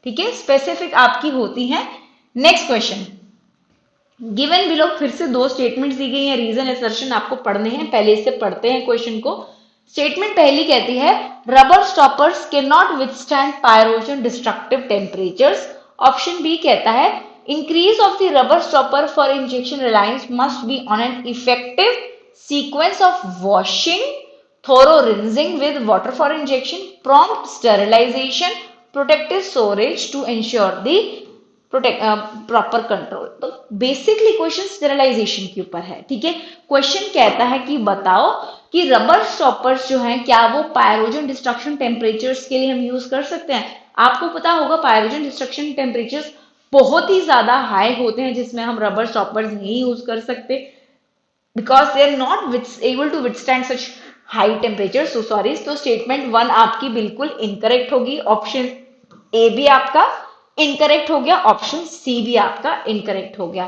ठीक है, स्पेसिफिक आपकी होती है। नेक्स्ट क्वेश्चन, गिवन बिलो फिर से दो स्टेटमेंट्स दी गई हैं, रीजन असर्शन आपको पढ़ने हैं, पहले इससे पढ़ते हैं क्वेश्चन को। स्टेटमेंट पहली कहती है rubber stoppers can not withstand pyrogen destructive temperatures. Option B कहता है increase of the rubber stopper for injection reliance must be on an effective sequence of washing, thorough rinsing with water for injection, prompt sterilization, protective storage to ensure the proper control. तो basically question sterilisation के ऊपर है, ठीक है। Question कहता है कि बताओ कि रबर स्टॉपर्स जो हैं क्या वो पायरोजन डिस्ट्रक्शन टेम्परेचर्स के लिए हम यूज कर सकते हैं। आपको पता होगा पायरोजन डिस्ट्रक्शन टेम्परेचर्स बहुत ही ज्यादा हाई होते हैं, जिसमें हम रबर स्टॉपर्स नहीं यूज कर सकते because they are not able to withstand such high temperature. So sorry, तो स्टेटमेंट 1 आपकी बिल्कुल इनकरेक्ट होगी, ऑप्शन ए भी आपका इनकरेक्ट हो गया, ऑप्शन सी भी आपका इनकरेक्ट हो गया।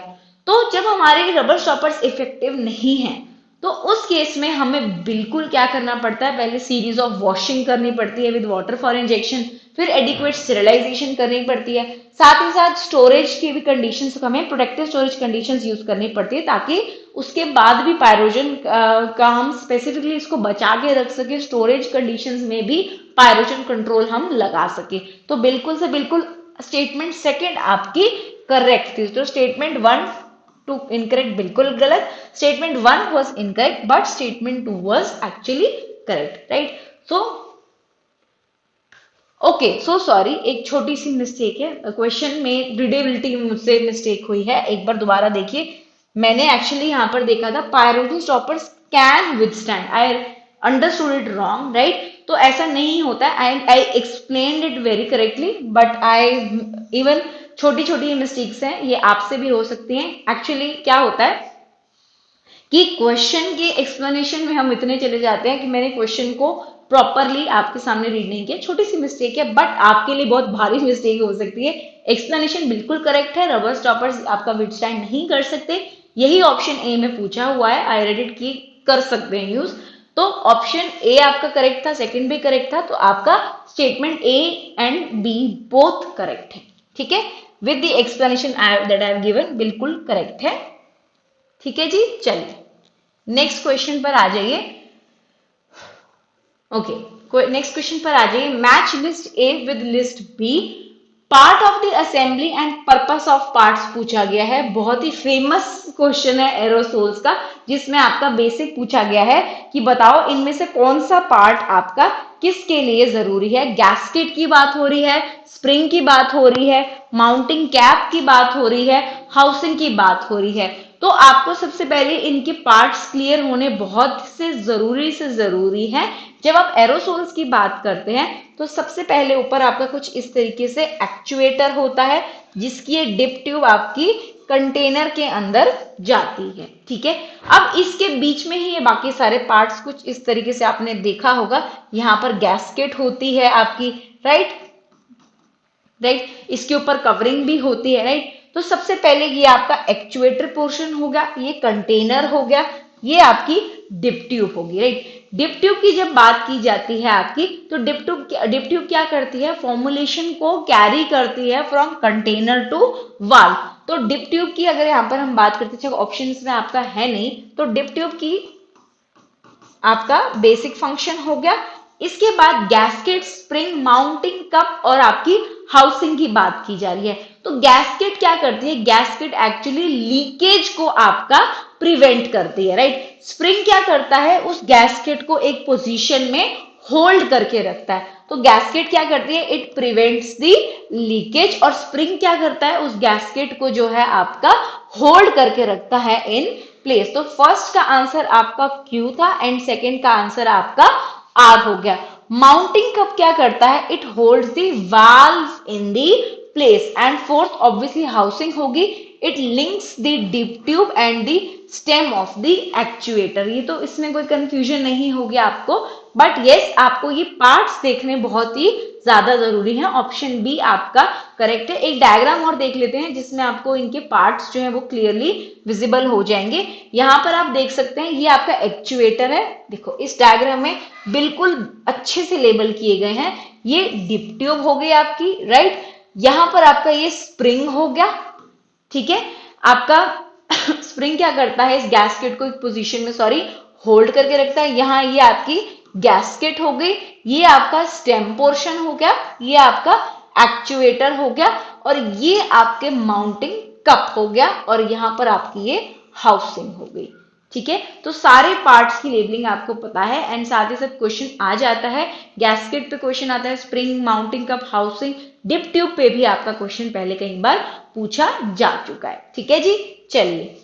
तो जब हमारे रबर स्टॉपर्स इफेक्टिव नहीं है तो उस केस में हमें बिल्कुल क्या करना पड़ता है, पहले सीरीज ऑफ वॉशिंग करनी पड़ती है विद वाटर फॉर इंजेक्शन, फिर एडिक्वेट स्टेरिलाइजेशन करनी पड़ती है, साथ ही साथ स्टोरेज की भी कंडीशंस हमें प्रोटेक्टिव स्टोरेज कंडीशंस यूज करनी पड़ती है ताकि उसके बाद भी पायरोजन का हम स्पेसिफिकली इसको बचा के रख सके, स्टोरेज कंडीशंस में भी पायरोजन कंट्रोल हम लगा सके। तो बिल्कुल से बिल्कुल स्टेटमेंट सेकेंड आपकी करेक्ट थी। तो स्टेटमेंट 1 टू इनकरेक्ट बिल्कुल गलत, statement 1 was incorrect but statement 2 was actually correct, right. So okay, so sorry, एक छोटी सी मिस्टेक है क्वेश्चन में, रीडेबिलिटी में मुझसे मिस्टेक हुई है, एक बार दोबारा देखिए। मैंने एक्चुअली यहाँ पर देखा था pyrogen stoppers can withstand, I understood it wrong, right. तो ऐसा नहीं होता है, I explained it very correctly, but I even छोटी छोटी मिस्टेक्स हैं, ये आपसे भी हो सकती हैं। एक्चुअली क्या होता है कि क्वेश्चन के एक्सप्लेनेशन में हम इतने चले जाते हैं कि मैंने क्वेश्चन को प्रॉपरली आपके सामने रीड नहीं किया, छोटी सी मिस्टेक है, बट आपके लिए बहुत भारी मिस्टेक हो सकती है। एक्सप्लेनेशन बिल्कुल करेक्ट है, रबर स्टॉपर्स आपका विथस्टैंड नहीं कर सकते, यही ऑप्शन ए में पूछा हुआ है, आई रेड इट की कर सकते हैं यूज। तो ऑप्शन ए आपका करेक्ट था, सेकंड भी करेक्ट था, तो आपका statement A and B both correct है, ठीक है, with the explanation that I have given बिल्कुल करेक्ट है, ठीक है जी। चलिए नेक्स्ट क्वेश्चन पर आ जाइए। ओके, नेक्स्ट क्वेश्चन पर आ जाइए। Match list A with list B, part of the assembly and purpose of parts पूछा गया है। बहुत ही फेमस क्वेश्चन है एरोसोल्स का, जिसमें आपका बेसिक पूछा गया है कि बताओ इनमें से कौन सा पार्ट आपका किसके लिए जरूरी है। गैस्केट की बात हो रही है, स्प्रिंग की बात हो रही है, माउंटिंग कैप की बात हो रही है, हाउसिंग की बात हो रही है। तो आपको सबसे पहले इनके पार्ट्स क्लियर होने बहुत से जरूरी है। जब आप एरोसोल्स की बात करते हैं तो सबसे पहले ऊपर आपका कुछ इस तरीके से एक्चुएटर होता है, जिसकी ये डिप ट्यूब आपकी कंटेनर के अंदर जाती है। ठीक है, अब इसके बीच में ही ये बाकी सारे पार्ट्स कुछ इस तरीके से आपने देखा होगा। यहाँ पर गैस्केट होती है आपकी, राइट, इसके ऊपर कवरिंग भी होती है, राइट। तो सबसे पहले ये आपका एक्चुएटर पोर्शन हो गया, ये कंटेनर हो गया, ये आपकी डिप ट्यूब होगी, राइट। डिप ट्यूब की जब बात की जाती है आपकी, तो डिप ट्यूब क्या करती है, फॉर्मुलेशन को कैरी करती है फ्रॉम कंटेनर टू वाल्व। तो डिप ट्यूब की अगर यहाँ पर हम बात करते हैं, ऑप्शंस में आपका है नहीं, तो डिप ट्यूब की आपका बेसिक फंक्शन हो गया। इसके बाद गैस्केट, स्प्रिंग, माउंटिंग कप और आपकी हाउसिंग की बात की जा रही है। तो गैस्केट क्या करती है, गैस्केट एक्चुअली लीकेज को आपका प्रिवेंट करती है, राइट। स्प्रिंग क्या करता है, उस गैस्केट को एक पोजीशन में होल्ड करके रखता है। तो गैस्केट क्या करती है, इट प्रिवेंट्स द लीकेज, और स्प्रिंग क्या करता है, उस गैस्केट को जो है आपका होल्ड करके रखता है इन प्लेस। तो फर्स्ट का आंसर आपका क्यू था एंड सेकंड का आंसर आपका आर हो गया। माउंटिंग कप क्या करता है, it holds the valve in the place. And fourth obviously housing होगी, it links the dip tube and the stem of the actuator. ये तो इसमें कोई कंफ्यूजन नहीं होगी आपको, बट यस आपको ये पार्ट्स देखने बहुत ही ज्यादा जरूरी है। ऑप्शन बी आपका करेक्ट है। एक डायग्राम और देख लेते हैं जिसमें आपको इनके पार्ट्स जो है वो क्लियरली विजिबल हो जाएंगे। यहाँ पर आप देख सकते हैं ये आपका एक्चुएटर है, देखो इस डायग्राम में बिल्कुल अच्छे से लेबल किए गए हैं। ये डिप ट्यूब हो गई आपकी, राइट। यहाँ पर आपका ये स्प्रिंग हो गया, ठीक है। आपका स्प्रिंग क्या करता है, इस गैस्केट को एक पोजीशन में होल्ड करके रखता है। यहाँ ये आपकी गैस्केट हो गई, ये आपका स्टेम पोर्शन हो गया, ये आपका एक्चुएटर हो गया, और ये आपके माउंटिंग कप हो गया, और यहाँ पर आपकी ये हाउसिंग हो गई। ठीक है, तो सारे पार्ट्स की लेबलिंग आपको पता है एंड साथ ही साथ क्वेश्चन आ जाता है। गैस्केट पे क्वेश्चन आता है, spring, mounting cup, housing, dip tube पे भी आपका क्वेश्चन पहले कई बार पूछा जा चुका है। ठीक है जी, चलिए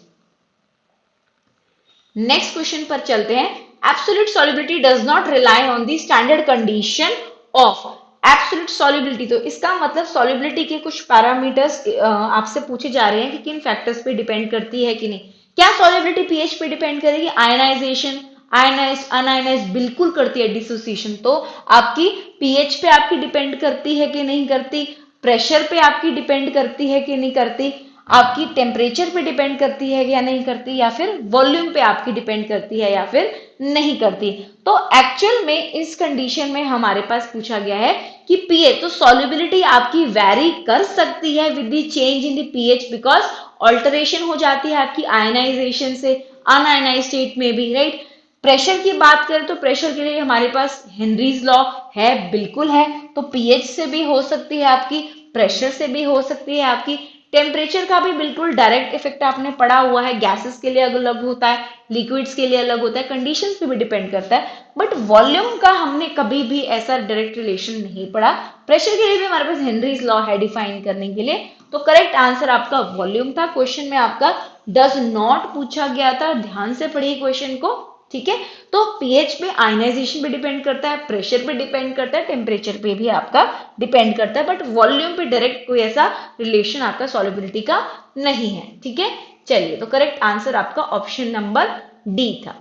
नेक्स्ट क्वेश्चन पर चलते हैं। Absolute solubility does not rely on the standard condition of absolute solubility. तो इसका मतलब सॉल्युबिलिटी के कुछ पैरामीटर्स आपसे पूछे जा रहे हैं कि किन फैक्टर्स पे डिपेंड करती है कि नहीं। क्या सॉल्युबिलिटी पीएच पे डिपेंड करेगी, आयनाइजेशन, आयनाइज्ड, अनआयनाइज्ड बिल्कुल करती है, डिसोसिएशन तो आपकी पीएच पे आपकी डिपेंड करती है कि नहीं करती, प्रेशर पे आपकी डिपेंड करती है कि नहीं करती, आपकी टेम्परेचर पे डिपेंड करती है या नहीं करती, या फिर वॉल्यूम पे आपकी डिपेंड करती है या फिर नहीं करती। तो एक्चुअल में इस कंडीशन में हमारे पास पूछा गया है कि पीएच, तो सॉल्युबिलिटी आपकी वैरी कर सकती है with the change in the pH, because alteration हो जाती है आपकी आयनाइजेशन से अनआयनाइज्ड स्टेट में भी, राइट। प्रेशर की बात करें तो प्रेशर के लिए हमारे पास हेनरीज लॉ है, बिल्कुल है, तो पीएच से भी हो सकती है आपकी, प्रेशर से भी हो सकती है आपकी, टेम्परेचर का भी बिल्कुल डायरेक्ट इफेक्ट आपने पढ़ा हुआ है, गैसेस के लिए अलग होता है, लिक्विड्स के लिए अलग होता है, कंडीशंस पे भी डिपेंड करता है, बट वॉल्यूम का हमने कभी भी ऐसा डायरेक्ट रिलेशन नहीं पढ़ा। प्रेशर के लिए भी हमारे पास हेनरीज लॉ है डिफाइन करने के लिए, तो करेक्ट आंसर आपका वॉल्यूम था। क्वेश्चन में आपका डज नॉट पूछा गया था, ध्यान से पढ़िए क्वेश्चन को, ठीक है। तो पीएच पे आयनाइजेशन पे डिपेंड करता है, प्रेशर पे डिपेंड करता है, टेम्परेचर पे भी आपका डिपेंड करता है, बट वॉल्यूम पे डायरेक्ट कोई ऐसा रिलेशन आपका सॉल्युबिलिटी का नहीं है। ठीक है, चलिए तो करेक्ट आंसर आपका ऑप्शन नंबर डी था।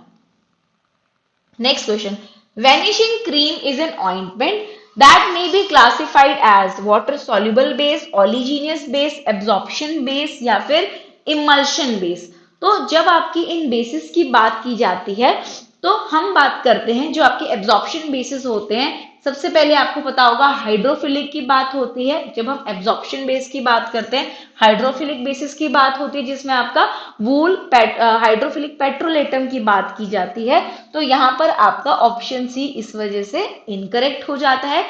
Next question, vanishing cream is an ointment that may be classified as water soluble base, oleaginous base, absorption base या फिर emulsion base। तो जब आपकी इन बेसिस की बात की जाती है तो हम बात करते हैं जो आपके एब्जॉर्प्शन बेसिस होते हैं। सबसे पहले आपको पता होगा हाइड्रोफिलिक की बात होती है। जब हम एब्जॉर्प्शन बेस की बात करते हैं, हाइड्रोफिलिक बेसिस की बात होती है जिसमें आपका वूल हाइड्रोफिलिक पेट्रोलेटम की बात की जाती है। तो यहाँ पर आपका ऑप्शन सी इस वजह से इनकरेक्ट हो जाता है।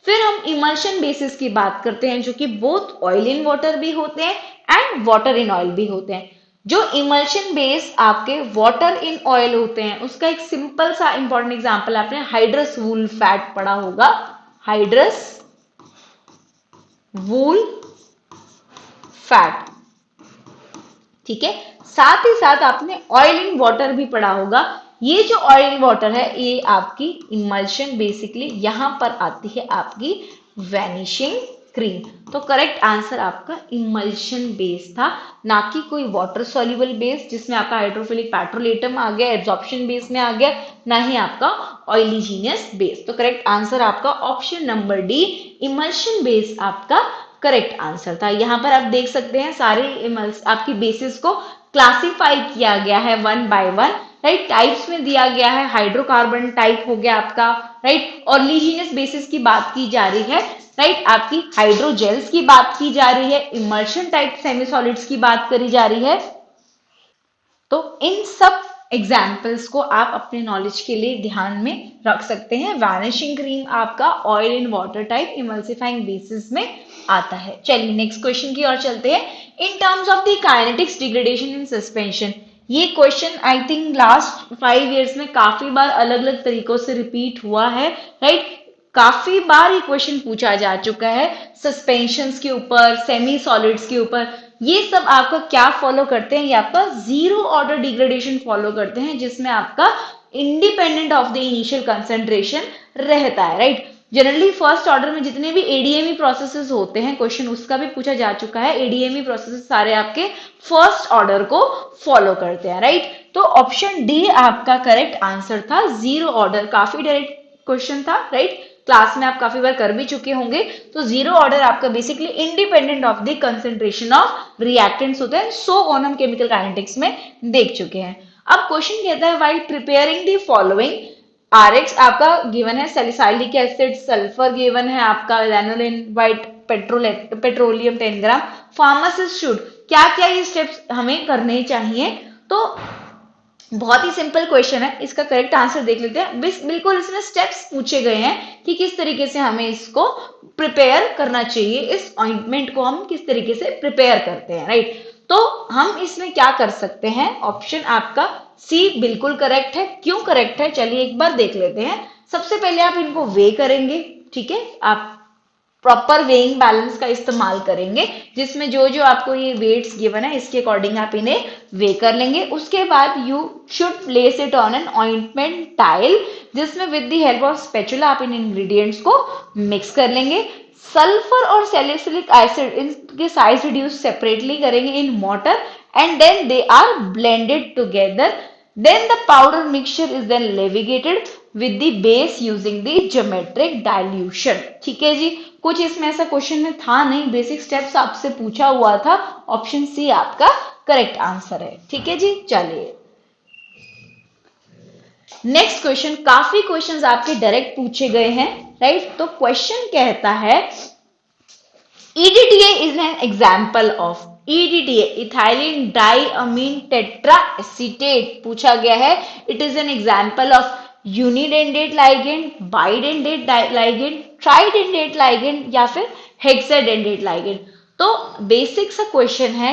फिर हम इमल्शन बेसिस की बात करते हैं जो कि बोथ ऑयल इन वाटर भी होते हैं एंड वाटर इन ऑयल भी होते हैं। जो इमल्शन बेस आपके वाटर इन ऑयल होते हैं उसका एक सिंपल सा इंपॉर्टेंट एग्जांपल आपने हाइड्रस वूल फैट पढ़ा होगा, हाइड्रस वूल फैट, ठीक है। साथ ही साथ आपने ऑयल इन वाटर भी पढ़ा होगा। ये जो ऑयल इन वाटर है ये आपकी इमल्शन, बेसिकली यहां पर आती है आपकी वैनिशिंग क्रीम। तो करेक्ट आंसर आपका इमल्शन बेस था, ना कि कोई वाटर सॉल्युबल बेस जिसमें आपका हाइड्रोफिलिक पेट्रोलेटम आ गया, एब्जॉर्प्शन बेस में आ गया, ना ही आपका ऑयलीजीनियस बेस। तो करेक्ट आंसर आपका option number D, emulsion base आपका करेक्ट आंसर था। यहाँ पर आप देख सकते हैं सारे आपकी बेसिस को क्लासिफाई किया गया है one by one, right. Types में दिया गया है, हाइड्रोकार्बन टाइप हो गया आपका, राइट। और लीजियस बेसिस की बात की जा रही है, राइट। आपकी हाइड्रोजेल्स की बात की जा रही है, इमर्शन टाइप सेमी सॉलिड्स की बात करी जा रही है। तो इन सब एग्जाम्पल्स को आप अपने नॉलेज के लिए ध्यान में रख सकते हैं। वैनिशिंग क्रीम आपका oil in water type emulsifying basis में आता है। चलिए नेक्स्ट क्वेश्चन की ओर चलते हैं। In terms of the kinetics degradation in suspension, ये question I think last 5 years में काफी बार अलग अलग तरीकों से रिपीट हुआ है, राइट। काफी बार ये क्वेश्चन पूछा जा चुका है सस्पेंशंस के ऊपर, सेमी सॉलिड्स के ऊपर। ये सब आपका क्या फॉलो करते हैं, ये आपका जीरो ऑर्डर डिग्रेडेशन फॉलो करते हैं, जिसमें आपका independent of the initial concentration रहता है, राइट। जनरली फर्स्ट ऑर्डर में जितने भी एडीएमई प्रोसेसेस होते हैं, क्वेश्चन उसका भी पूछा जा चुका है, एडीएमई प्रोसेसेस सारे आपके फर्स्ट ऑर्डर को फॉलो करते हैं, राइट। तो ऑप्शन डी आपका करेक्ट आंसर था, जीरो ऑर्डर। काफी डायरेक्ट क्वेश्चन था, राइट। क्लास में आप काफी बार कर भी चुके होंगे। तो जीरो ऑर्डर आपका basically independent of the concentration of reactants होते हैं, सो ऑन हम केमिकल काइनेटिक्स में देख चुके हैं। अब क्वेश्चन कहता है while preparing the following, RX आपका गिवन है, सैलिसाइलिक एसिड, सल्फर गिवन है आपका, lanolin, white petroleum 10 gram. Pharmacist should, क्या क्या ये स्टेप्स हमें करने चाहिए। तो बहुत ही सिंपल क्वेश्चन है, इसका करेक्ट आंसर देख लेते हैं। बिल्कुल इसमें स्टेप्स पूछे गए हैं कि किस तरीके से हमें इसको प्रिपेयर करना चाहिए, इस ऑइंटमेंट को हम किस तरीके से प्रिपेयर करते हैं, राइट। तो हम इसमें क्या कर सकते हैं, ऑप्शन आपका सी बिल्कुल करेक्ट है। क्यों करेक्ट है, चलिए एक बार देख लेते हैं। सबसे पहले आप इनको वे करेंगे, ठीक है। आप प्रॉपर वेइंग बैलेंस का इस्तेमाल करेंगे, जिसमें जो जो आपको ये वेट्स गिवन है इसके अकॉर्डिंग आप इन्हें वे कर लेंगे। उसके बाद you should place it on an ointment tile, जिसमें with the help of spatula आप इन इंग्रेडिएंट्स को मिक्स कर लेंगे। सल्फर और सैलिसिलिक एसिड इनके साइज रिड्यूस सेपरेटली करेंगे in water and then they are blended together. Then the powder mixture is then levigated with the base using the geometric dilution। ठीक है जी, कुछ इसमें ऐसा क्वेश्चन में था नहीं, बेसिक स्टेप्स आपसे पूछा हुआ था। ऑप्शन सी आपका करेक्ट आंसर है, ठीक है जी। चलिए नेक्स्ट क्वेश्चन, काफी क्वेश्चंस आपके डायरेक्ट पूछे गए हैं, राइट। तो क्वेश्चन कहता है EDTA is an example of, EDTA ethylene diamine tetraacetate पूछा गया है। It is an example of unidentate ligand, bidentate ligand, tridentate ligand या फिर हेक्साडेंडेट लाइगेंड। तो बेसिक सा क्वेश्चन है,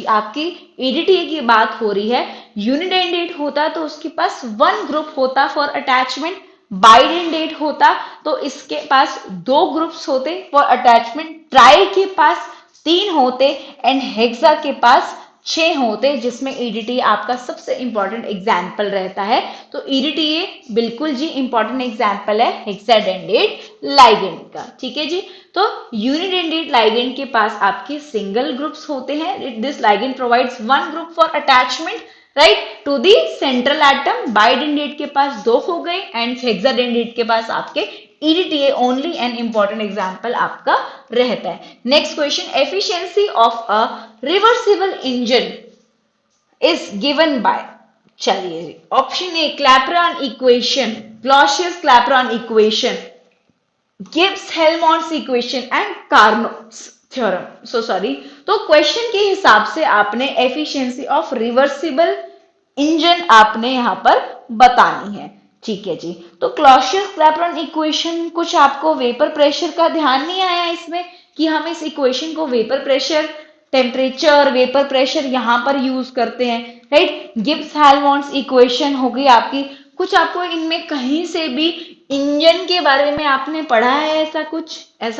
आपकी EDTA की बात हो रही है। यूनिडेंडेट होता तो उसके पास वन ग्रुप होता फॉर अटैचमेंट, बाइडेंडेट होता तो इसके पास दो ग्रुप्स होते फॉर अटैचमेंट, ट्राई के पास 3 होते एंड हेक्सा के पास 6 होते, जिसमें EDTA आपका सबसे इंपॉर्टेंट एग्जाम्पल रहता है। तो EDTA बिल्कुल जी इंपॉर्टेंट एग्जाम्पल है हेक्साडेंडेट लाइगेंड का, ठीक है जी। तो यूनिडेंडेट लाइगेंड के पास आपके सिंगल ग्रुप्स होते हैं। This ligand provides one group for attachment, right, to the central atom. Bidentate के पास 2 हो गए एंड हेक्साडेंडेट के पास आपके EDTA only an important example आपका रहता है। Next question, efficiency of a reversible engine is given by, चलिए option A Clapeyron equation, Clausius Clapeyron equation, Gibbs Helmholtz equation and Carnot's theorem. So sorry. तो क्वेश्चन के हिसाब से आपने एफिशिएंसी ऑफ रिवर्सिबल इंजन आपने यहां पर बतानी है, ठीक है जी। तो क्लॉसियस-क्लैपेरॉन इक्वेशन, कुछ आपको वेपर प्रेशर का ध्यान नहीं आया इसमें कि हम इस इक्वेशन को vapour pressure, temperature, vapour pressure यहां पर यूज करते हैं, राइट। गिब्स-हेल्महोल्ट्ज इक्वेशन हो गई आपकी। कुछ आपको इनमें कहीं से भी इंजन के बारे में आपने पढ़ा है ऐसा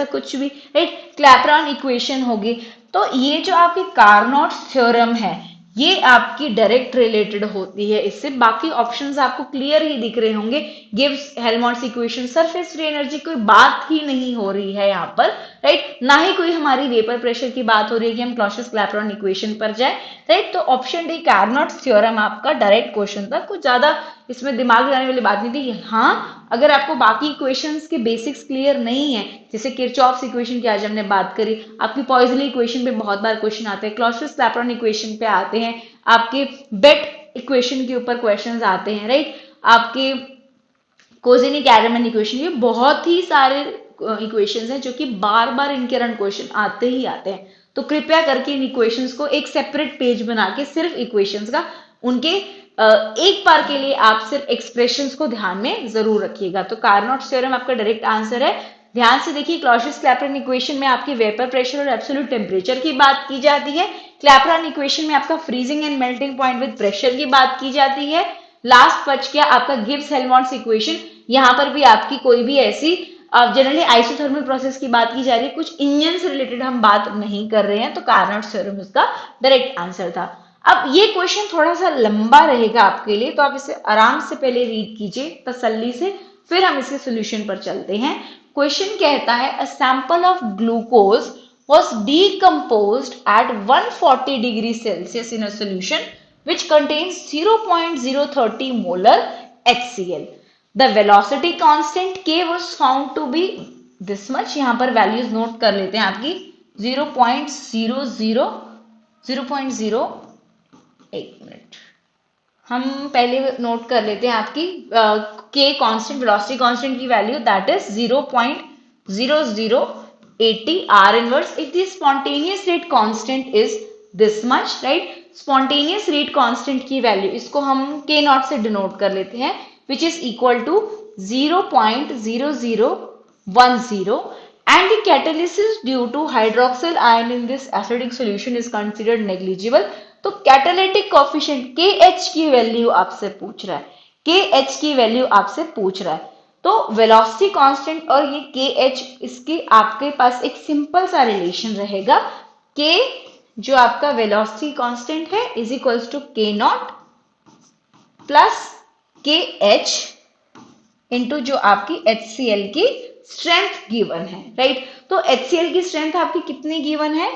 कुछ भी, राइट। क्लैपेरॉन इक्वेशन होगी। तो ये जो आपकी कार्नोट्स थ्योरम है, ये आपकी डायरेक्ट रिलेटेड होती है इससे। बाकी ऑप्शंस आपको क्लियर ही दिख रहे होंगे। Gives Helmholtz equation, surface free energy कोई बात ही नहीं हो रही है यहाँ पर, राइट। ना ही कोई हमारी वेपर प्रेशर की बात हो रही है कि हम क्लॉसियस-क्लैपेरॉन इक्वेशन पर जाए, राइट। तो ऑप्शन डी कार्नोट्स थ्योरम आपका डायरेक्ट क्वेश्चन था, कुछ ज्यादा इसमें दिमाग लगाने वाली बात नहीं थी। हाँ, अगर आपको बाकी इक्वेशंस के बेसिक्स क्लियर नहीं है, जैसे किरचॉफ्स इक्वेशन की आज हमने बात करी, आपकी पॉइजली इक्वेशन पे बहुत बार क्वेश्चन आते हैं, क्लॉसियस-क्लैपेरॉन इक्वेशन पे आते हैं, आपके बेट इक्वेशन के ऊपर क्वेश्चंस आते हैं, राइट। आपके कोजेनी-कैरमन इक्वेशन, ये बहुत ही सारे इक्वेशंस हैं जो कि बार बार इनके रन क्वेश्चन आते ही आते हैं। तो कृपया करके इन इक्वेशंस को एक सेपरेट पेज बना के सिर्फ इक्वेशंस का उनके एक बार के लिए आप सिर्फ एक्सप्रेशंस को ध्यान में जरूर रखिएगा। तो कार्नोट्स थ्योरम आपका डायरेक्ट आंसर है। ध्यान से देखिए, क्लॉसियस-क्लैपेरॉन इक्वेशन में आपके वेपर प्रेशर और एब्सोल्यूट टेम्परेचर की बात की जाती है। क्लैपेरॉन इक्वेशन में आपका freezing and melting point with pressure की बात की जाती है। लास्ट बच गया आपका गिब्स हेल्महोल्ट्ज इक्वेशन। यहाँ पर भी आपकी कोई भी ऐसी जनरली आइसोथर्मल प्रोसेस की बात की जा रही है, कुछ इंजन से रिलेटेड हम बात नहीं कर रहे हैं। तो कार्नोट्स थ्योरम इसका डायरेक्ट आंसर था। अब ये क्वेश्चन थोड़ा सा लंबा रहेगा आपके लिए, तो आप इसे आराम से पहले रीड कीजिए तसल्ली से, फिर हम इसके सोल्यूशन पर चलते हैं। क्वेश्चन कहता है a sample of glucose was decomposed at 140 degree Celsius in a solution which contains 0.030 molar HCl. The velocity constant K was found to be this much. यहां पर वैल्यूज नोट कर लेते हैं आपकी 0.00 एक मिनट, हम पहले नोट कर लेते हैं आपकी के कांस्टेंट, वेलोसिटी कांस्टेंट की value that is 0.0080 R inverse if the spontaneous rate constant is this much, right? spontaneous rate constant की वैल्यू इसको हम K नॉट से डिनोट कर लेते हैं, which is equal to 0.0010 and the catalysis due to hydroxyl ion in this acidic solution is considered negligible. तो catalytic coefficient KH की value आपसे पूछ रहा है, KH की वैल्यू आपसे पूछ रहा है। तो वेलोसिटी कांस्टेंट और ये KH, इसके आपके पास एक सिंपल सा रिलेशन रहेगा। K जो आपका वेलोसिटी कांस्टेंट है is equals to K not plus KH into जो आपकी HCl की स्ट्रेंथ गिवन है, राइट। तो HCl की स्ट्रेंथ आपकी कितनी गिवन है?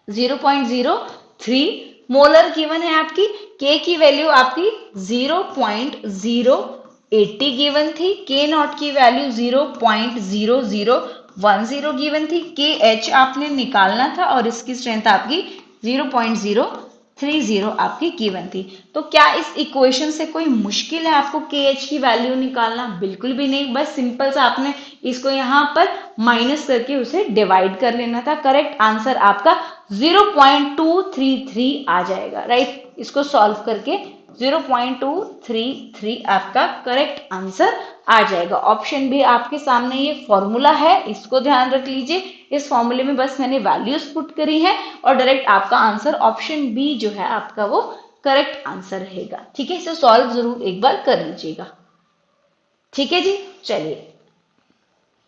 0.03 मोलर गिवन है आपकी। K की वैल्यू आपकी 0.080 गिवन थी। K नॉट की वैल्यू 0.0010 गिवन थी। KH आपने निकालना था और इसकी स्ट्रेंथ आपकी 0.030 आपकी गिवन थी। तो क्या इस इक्वेशन से कोई मुश्किल है आपको KH की वैल्यू निकालना? बिल्कुल भी नहीं, बस सिंपल सा आपने इसको यहाँ पर माइनस करके उसे डिवाइड कर लेना था। करेक्ट आंसर आपका 0.233 आ जाएगा, राइट। इसको सॉल्व करके 0.233 आपका करेक्ट आंसर आ जाएगा। ऑप्शन भी आपके सामने ये फॉर्मूला है, इसको ध्यान रख लीजिए। इस फॉर्मूले में बस मैंने वैल्यूज पुट करी है और डायरेक्ट आपका आंसर ऑप्शन बी जो है आपका वो करेक्ट आंसर रहेगा। ठीक है, इसे सॉल्व जरूर एक बार कर लीजिएगा। ठीक है जी, चलिए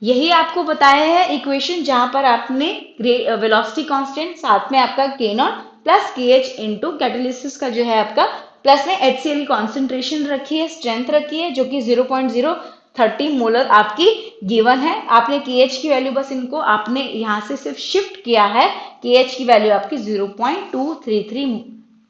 यही आपको बताया है इक्वेशन, जहां पर आपने वेलोसिटी कांस्टेंट साथ में आपका K not plus KH into catalysis का जो है आपका प्लस में HCl कॉन्सेंट्रेशन रखी है, स्ट्रेंथ रखी है जो कि 0.030 मोलर आपकी गिवन है। आपने KH की वैल्यू बस इनको आपने यहां से सिर्फ शिफ्ट किया है। KH की वैल्यू आपकी 0.233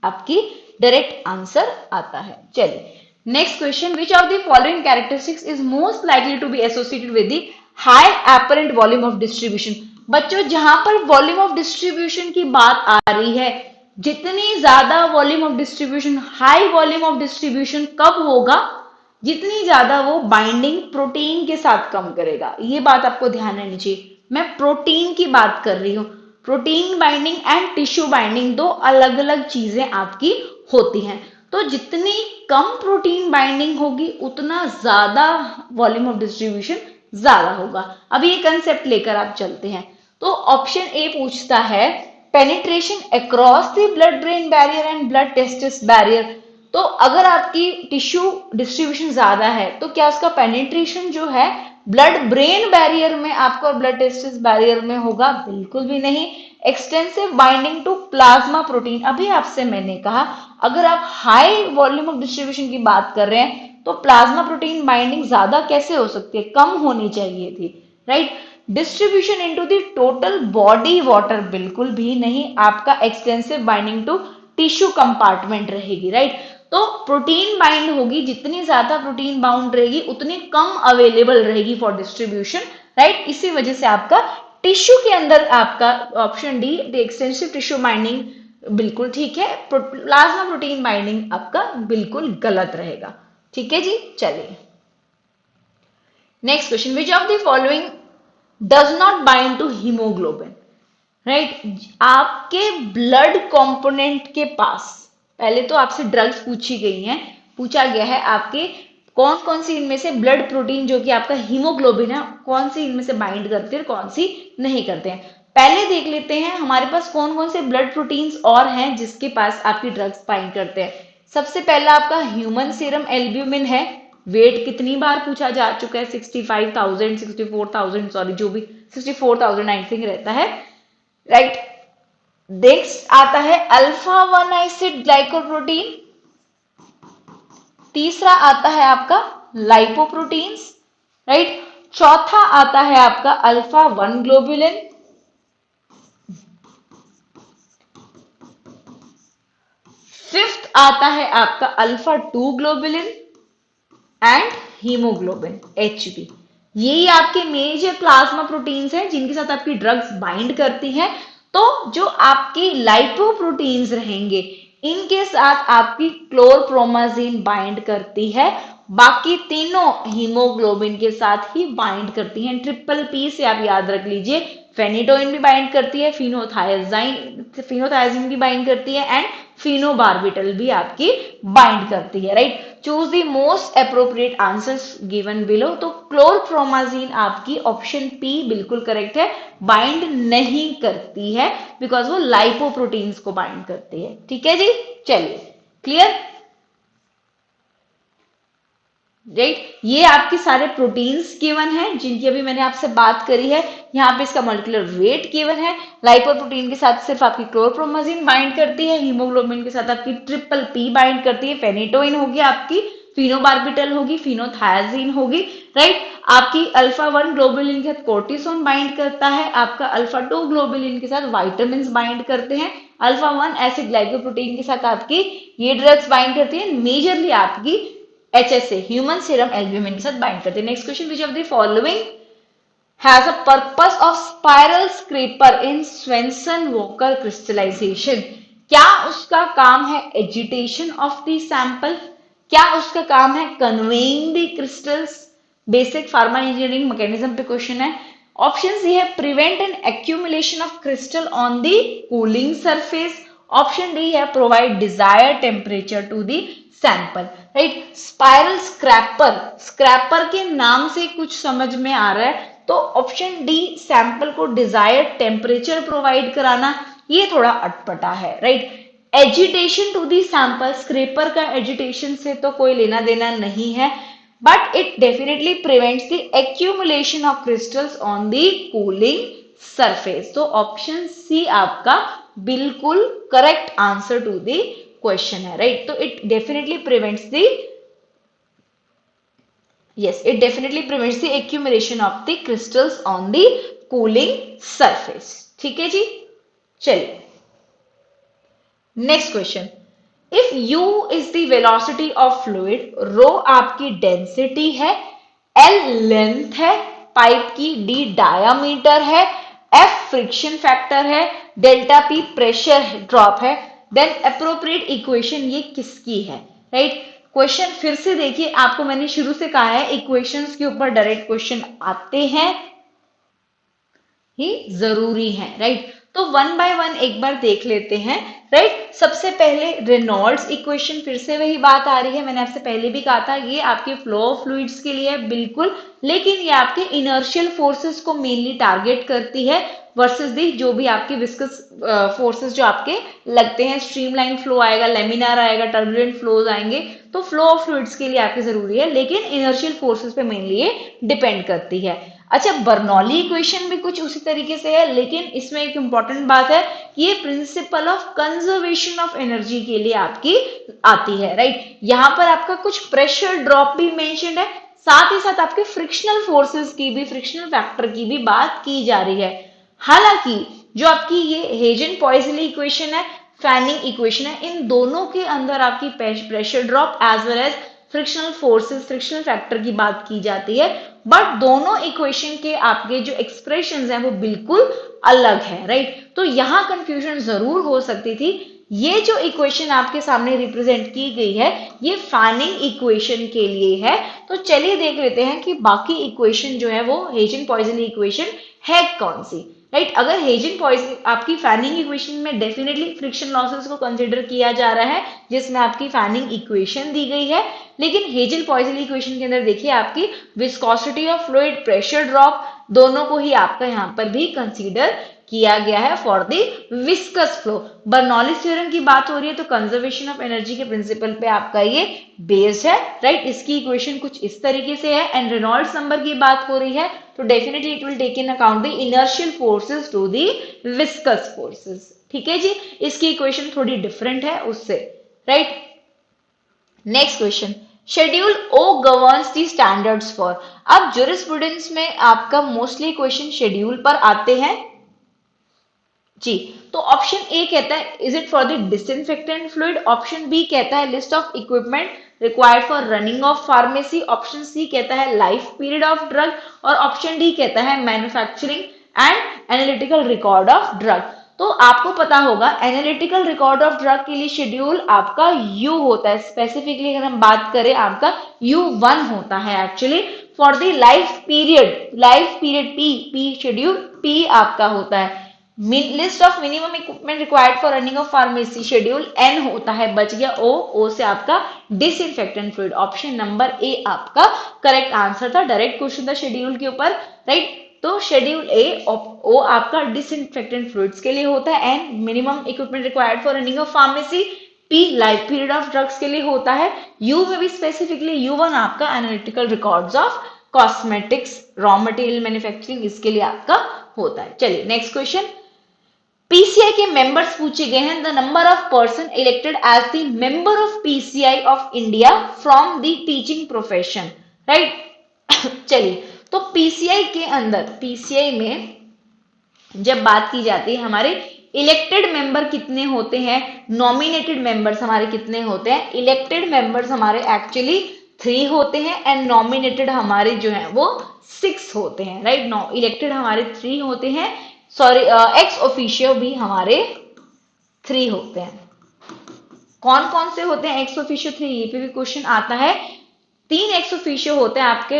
आपकी डायरेक्ट आंसर आता है। चलिए next question, which of the following characteristics is most likely to be associated with the high apparent volume of distribution. बच्चों जहां पर वॉल्यूम ऑफ डिस्ट्रीब्यूशन की बात आ रही है, जितनी ज्यादा volume of distribution, high volume of distribution कब होगा? जितनी ज्यादा वो बाइंडिंग प्रोटीन के साथ कम करेगा। ये बात आपको ध्यान रहनी चाहिए, मैं प्रोटीन की बात कर रही हूँ। Protein binding and tissue binding दो अलग अलग चीजें आपकी होती हैं। तो जितनी कम प्रोटीन बाइंडिंग होगी उतना ज्यादा वॉल्यूम ऑफ डिस्ट्रीब्यूशन ज्यादा होगा। अब ये कंसेप्ट लेकर आप चलते हैं। तो ऑप्शन ए पूछता है penetration across the blood brain barrier and blood testis barrier. तो अगर आपकी टिश्यू डिस्ट्रीब्यूशन ज्यादा है तो क्या उसका पेनिट्रेशन जो है ब्लड ब्रेन बैरियर में आपका ब्लड टेस्टिस बैरियर में होगा? बिल्कुल भी नहीं। Extensive binding to plasma protein, अभी आपसे मैंने कहा अगर आप हाई वॉल्यूम ऑफ डिस्ट्रीब्यूशन की बात कर रहे हैं तो प्लाज्मा प्रोटीन बाइंडिंग ज्यादा कैसे हो सकती है, कम होनी चाहिए थी, right. Distribution into the total body water, बिल्कुल भी नहीं, आपका extensive binding to tissue compartment रहेगी, राइट। तो प्रोटीन बाइंड होगी, जितनी ज्यादा प्रोटीन बाउंड रहेगी उतनी कम अवेलेबल रहेगी फॉर डिस्ट्रीब्यूशन, राइट। इसी वजह से आपका टिश्यू के अंदर आपका option D the extensive tissue binding बिल्कुल ठीक है, प्लाज्मा प्रोटीन बाइंडिंग आपका बिल्कुल गलत रहेगा, ठीक है जी। चलिए next question, which of the following does not bind to haemoglobin, right. आपके ब्लड कंपोनेंट के पास पहले तो आपसे ड्रग्स पूछी गई हैं, पूछा गया है आपके कौन कौन सी इनमें से ब्लड प्रोटीन जो कि आपका हीमोग्लोबिन है कौन सी इनमें से बाइंड करते हैं कौन सी नहीं करते हैं। पहले देख लेते हैं हमारे पास कौन कौन से ब्लड प्रोटीन्स और हैं जिसके पास आपकी ड्रग्स बाइंड करते हैं। सबसे पहला आपका ह्यूमन सीरम एल्ब्यूमिन है, वेट कितनी बार पूछा जा चुका है, 65,000 64,000 सॉरी जो भी 64,000 आई थिंक रहता है, राइट। नेक्स्ट आता है अल्फा 1 एसिड ग्लाइकोप्रोटीन, तीसरा आता है आपका लाइपोप्रोटीन्स, राइट। चौथा आता है आपका अल्फा 1 ग्लोबुलिन, फिफ्थ आता है आपका alpha 2 globulin and haemoglobin HB। यही आपके मेजर प्लाज्मा प्रोटीन्स हैं जिनके साथ आपकी ड्रग्स बाइंड करती हैं। तो जो आपकी लाइपोप्रोटीन्स रहेंगे इनके साथ आपकी क्लोरप्रोमाजीन बाइंड करती है, बाकी तीनों हीमोग्लोबिन के साथ ही बाइंड करती हैं। ट्रिपल पी से आप याद रख लीजिए, फेनिटोइन भी बाइंड करती है, फिनोथायाजीन भी बाइंड करती है एंड फिनोबार्बिटल भी आपकी बाइंड करती है, right. Choose the most appropriate answers given below. तो क्लोरप्रोमाजीन आपकी ऑप्शन पी बिल्कुल करेक्ट है, बाइंड नहीं करती है बिकॉज वो लाइपोप्रोटीन्स को बाइंड करती है, ठीक है जी। चलिए क्लियर, राइट। ये आपके सारे प्रोटीन्स गिवन है जिनकी अभी मैंने आपसे बात करी है, यहाँ पे इसका मॉलिक्यूलर वेट गिवन है। लाइपोप्रोटीन के साथ सिर्फ आपकी क्लोरप्रोमाजीन बाइंड करती है, हीमोग्लोबिन के साथ आपकी ट्रिपल पी बाइंड करती है, फेनिटोइन होगी आपकी, फिनोबार्बिटल होगी, फिनोथायाजीन होगी, राइट। आपकी अल्फा 1 ग्लोबुलिन के साथ कोर्टिसोन बाइंड करता है, आपका अल्फा 2 ग्लोबुलिन के साथ वाइटामिन बाइंड करते हैं, अल्फा 1 एसिड ग्लाइकोप्रोटीन के साथ आपकी ये ड्रग्स बाइंड करती है, मेजरली आपकी HSA ह्यूमन सीरम एल्ब्यूमिन के साथ बाइंड करते हैं। Next question, which of the following has a purpose of spiral scraper in Swenson Walker crystallization. क्या उसका काम है एजिटेशन ऑफ द सैंपल, क्या उसका काम है conveying the crystals, basic pharma engineering mechanism पे क्वेश्चन है। ऑप्शन ये है prevent an accumulation of crystal on the cooling surface, option D है provide desired temperature to the sample, right. Spiral scraper, scraper के नाम से कुछ समझ में आ रहा है तो ऑप्शन डी सैंपल को डिजायर्ड टेम्परेचर प्रोवाइड कराना, ये थोड़ा अटपटा है, right. Agitation to the sample, scraper का एजिटेशन से तो कोई लेना देना नहीं है, but it definitely prevents the accumulation of crystals on the cooling surface. तो ऑप्शन सी आपका बिल्कुल correct answer to the question है, राइट। तो it definitely prevents the it definitely prevents the accumulation of the crystals on the cooling surface, ठीक है जी। चलिए next question, if u is the velocity of fluid, rho आपकी density है, l length है pipe की, d diameter है, f friction factor है, डेल्टा p प्रेशर ड्रॉप है, देन अप्रोप्रिएट इक्वेशन ये किसकी है, राइट। क्वेश्चन फिर से देखिए, आपको मैंने शुरू से कहा है इक्वेशंस के ऊपर डायरेक्ट क्वेश्चन आते हैं ही जरूरी है, राइट। तो वन बाय वन एक बार देख लेते हैं, राइट। सबसे पहले रेनॉल्ड्स इक्वेशन, फिर से वही बात आ रही है, मैंने आपसे पहले भी कहा था ये आपके फ्लो ऑफ फ्लूइड्स के लिए है बिल्कुल, लेकिन ये आपके इनर्शियल फोर्सेस को मेनली टारगेट करती है वर्सेस दी जो भी आपके विस्कस फोर्सेस जो आपके लगते हैं, स्ट्रीमलाइन फ्लो आएगा, लेमिनार आएगा, टर्बुलेंट फ्लोज आएंगे, तो फ्लो ऑफ फ्लूइड्स के लिए आपके जरूरी है, लेकिन इनर्शियल फोर्सेस पे मेनली ये डिपेंड करती है। अच्छा, बर्नौली इक्वेशन भी कुछ उसी तरीके से है, लेकिन इसमें एक इंपॉर्टेंट बात है कि ये principle of conservation of energy के लिए आपकी आती है, राइट। यहाँ पर आपका कुछ प्रेशर ड्रॉप भी मेंशन है, साथ ही साथ आपके फ्रिक्शनल फोर्सेस की भी, फ्रिक्शनल फैक्टर की भी बात की जा रही है। हालांकि जो आपकी ये हेजन पॉइजली इक्वेशन है, फैनिंग इक्वेशन है, इन दोनों के अंदर आपकी pressure drop as well as frictional forces, frictional factor की बात की जाती है, बट दोनों इक्वेशन के आपके जो एक्सप्रेशंस हैं वो बिल्कुल अलग है, राइट। तो यहां कंफ्यूजन जरूर हो सकती थी। ये जो इक्वेशन आपके सामने रिप्रेजेंट की गई है ये फैनिंग इक्वेशन के लिए है। तो चलिए देख लेते हैं कि बाकी इक्वेशन जो है वो हेजन पॉइजन इक्वेशन है कौन सी, राइट। अगर हेजन पॉइजन आपकी फैनिंग इक्वेशन में डेफिनेटली फ्रिक्शन लॉसेस को कंसिडर किया जा रहा है, जिसमें आपकी फैनिंग इक्वेशन दी गई है, लेकिन हेजन पॉइजन इक्वेशन के अंदर देखिए आपकी viscosity of fluid, pressure drop, दोनों को ही आपका यहाँ पर भी कंसीडर किया गया है for the viscous flow. Bernoulli's theorem की बात हो रही है तो कंजर्वेशन ऑफ एनर्जी के प्रिंसिपल पे आपका ये बेस्ड है, राइट। इसकी इक्वेशन कुछ इस तरीके से है। एंड रेनॉल्ड्स नंबर की बात हो रही है तो definitely it will take in account the inertial forces to the viscous forces, ठीक है जी। इसकी इक्वेशन थोड़ी डिफरेंट है उससे, right. Next question, schedule O governs the standards for. अब ज्यूरिस्प्रूडेंस में आपका मोस्टली क्वेश्चन शेड्यूल पर आते हैं जी। तो ऑप्शन ए कहता है is it for the disinfectant fluid, option B कहता है list of equipment required for running of pharmacy, option C कहता है लाइफ पीरियड ऑफ ड्रग, और ऑप्शन डी कहता है manufacturing and analytical record of drug. तो आपको पता होगा एनालिटिकल रिकॉर्ड ऑफ ड्रग के लिए शेड्यूल आपका यू होता है, स्पेसिफिकली अगर हम बात करें आपका U1 होता है actually. For the life period P schedule P आपका होता है। List of minimum equipment required for running of pharmacy schedule N होता है, बच गया ओ से आपका disinfectant fluid. Option number A आपका करेक्ट आंसर था, डायरेक्ट क्वेश्चन था शेड्यूल के ऊपर, राइट। तो शेड्यूल ए ओ आपका डिसइंफेक्टेंट फ्लूइड्स के लिए होता है, N minimum equipment required for running of pharmacy, P life period of drugs के लिए होता है, यू में भी स्पेसिफिकली U1 आपका analytical records of cosmetics, raw material manufacturing, इसके लिए आपका होता है। चलिए नेक्स्ट क्वेश्चन, पीसीआई के मेंबर्स पूछे गए हैं, the number of person elected as the member of PCI of India from the teaching profession, right. चलिए, तो पीसीआई के अंदर, पीसीआई में जब बात की जाती है हमारे इलेक्टेड मेंबर कितने होते हैं, नॉमिनेटेड मेंबर्स हमारे कितने होते हैं। इलेक्टेड मेंबर्स हमारे एक्चुअली 3 होते हैं एंड नॉमिनेटेड हमारे जो है वो 6 होते हैं, राइट। इलेक्टेड हमारे 3 होते हैं, सॉरी एक्स ऑफिशियो भी हमारे 3 होते हैं। कौन कौन से होते हैं एक्स ऑफिशियो 3, ये पे भी क्वेश्चन आता है। 3 एक्स ऑफिशियो होते हैं आपके,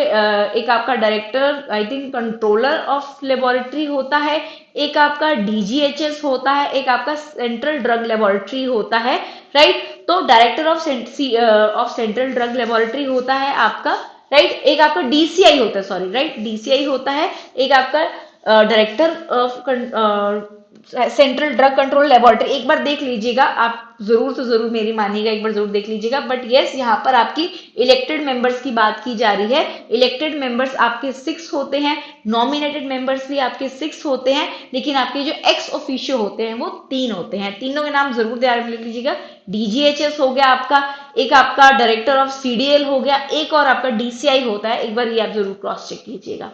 एक आपका director I think controller of laboratory होता है, एक आपका डीजीएचएस होता है, एक आपका सेंट्रल ड्रग लेबोरेटरी होता है, राइट। तो director of central drug laboratory होता है आपका, राइट। एक आपका डीसीआई होता है, सॉरी, राइट, डीसीआई होता है। एक आपका director of central drug control laboratory, एक बार देख लीजिएगा आप, जरूर से जरूर मेरी मानिएगा, एक बार जरूर देख लीजिएगा। बट यस, यहाँ पर आपकी इलेक्टेड मेंबर्स की बात की जा रही है। इलेक्टेड मेंबर्स आपके 6 होते हैं, नॉमिनेटेड मेंबर्स भी आपके 6 होते हैं, लेकिन आपके जो एक्स ऑफिशियो होते हैं वो 3 होते हैं। तीनों के नाम जरूर ध्यान में लिख लीजिएगा। डीजीएचएस हो गया आपका, एक आपका डायरेक्टर ऑफ सीडीएल हो गया, एक और आपका डीसीआई होता है। एक बार ये आप जरूर क्रॉस चेक कीजिएगा,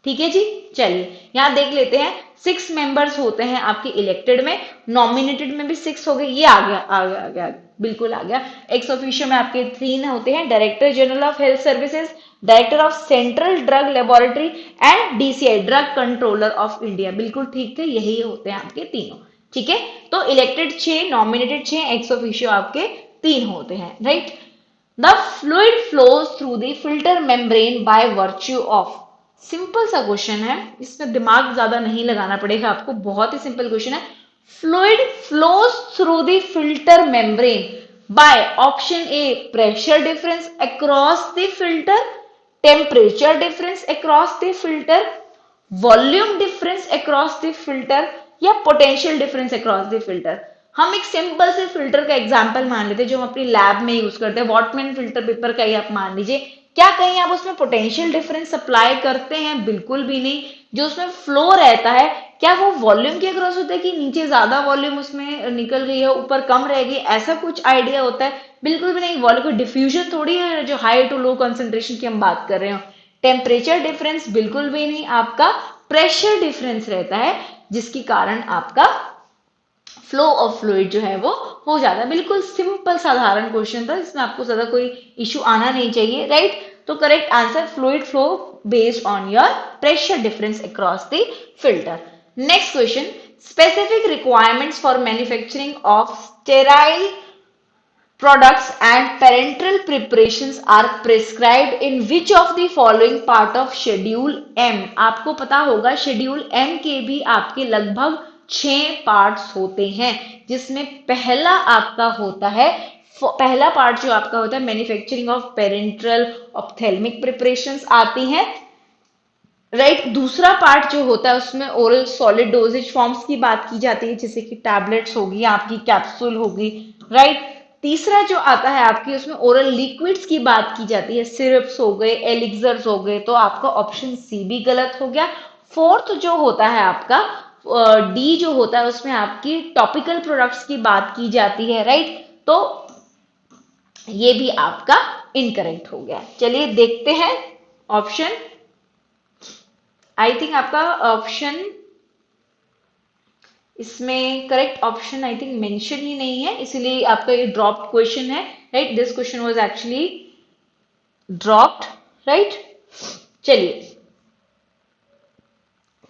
ठीक है जी। चलिए यहां देख लेते हैं, 6 मेंबर्स होते हैं आपके इलेक्टेड में, नॉमिनेटेड में भी 6 हो गए, ये आ गया, बिल्कुल आ गया। एक्स ऑफिशियो में आपके 3 होते हैं, director general of health services, director of central drug laboratory and DCI drug controller of India, बिल्कुल ठीक है, यही होते हैं आपके तीनों, ठीक है। तो इलेक्टेड 6, नॉमिनेटेड 6, एक्स ऑफिशियो आपके 3 होते हैं, right. The fluid flows through the filter membrane by virtue of, simple सा क्वेश्चन है, इसमें दिमाग ज्यादा नहीं लगाना पड़ेगा आपको, बहुत ही सिंपल क्वेश्चन है। Fluid flows through the filter membrane by, option A pressure difference across the filter, temperature difference across the filter, volume difference across the filter, या potential difference across the filter. हम एक simple से filter का example मान लेते हैं जो हम अपनी लैब में यूज करते हैं, वॉटमैन फिल्टर पेपर का ही आप मान लीजिए। क्या कहीं आप उसमें पोटेंशियल डिफरेंस अप्लाई करते हैं? बिल्कुल भी नहीं। जो उसमें फ्लो रहता है, क्या वो वॉल्यूम के अक्रॉस होता है कि नीचे ज्यादा वॉल्यूम उसमें निकल गई है, ऊपर कम रह गई, ऐसा कुछ आइडिया होता है? बिल्कुल भी नहीं। वॉल्यूम को डिफ्यूजन थोड़ी है जो हाई टू लो कंसेंट्रेशन की हम बात कर रहे हो। टेम्परेचर डिफरेंस बिल्कुल भी नहीं, आपका प्रेशर डिफरेंस रहता है जिसके कारण आपका फ्लो ऑफ फ्लूइड जो है वो हो जाता है। बिल्कुल सिंपल साधारण क्वेश्चन था, इसमें आपको ज्यादा कोई इशू आना नहीं चाहिए, राइट? तो correct answer fluid flow based on your pressure difference across the filter. Next question, specific requirements for manufacturing of sterile products and parenteral preparations are prescribed in which of the following part of schedule M? आपको पता होगा schedule M के भी आपके लगभग 6 parts होते हैं, जिसमें पहला आपका होता है, पहला पार्ट जो आपका होता है manufacturing of parenteral ophthalmic preparations आती हैं, राइट? दूसरा पार्ट जो होता है उसमें ओरल सॉलिड डोजेज फॉर्म्स की बात की जाती है, जैसे कि टैबलेट्स होगी, आपकी कैप्सूल होगी, राइट? तीसरा जो आता है आपकी उसमें ओरल लिक्विड्स की बात की जाती है, सिरप्स हो गए, एलिक्सर्स हो गए, तो आपका ऑप्शन सी भी गलत हो गया। फोर्थ जो होता है आपका डी जो होता है उसमें आपकी टॉपिकल प्रोडक्ट्स की बात की जाती है, राइट? तो ये भी आपका इनकरेक्ट हो गया। चलिए देखते हैं ऑप्शन। आई थिंक आपका ऑप्शन इसमें correct option I think mention ही नहीं है, इसलिए आपका ये ड्रॉप्ड क्वेश्चन है, right? This question was actually dropped, right? चलिए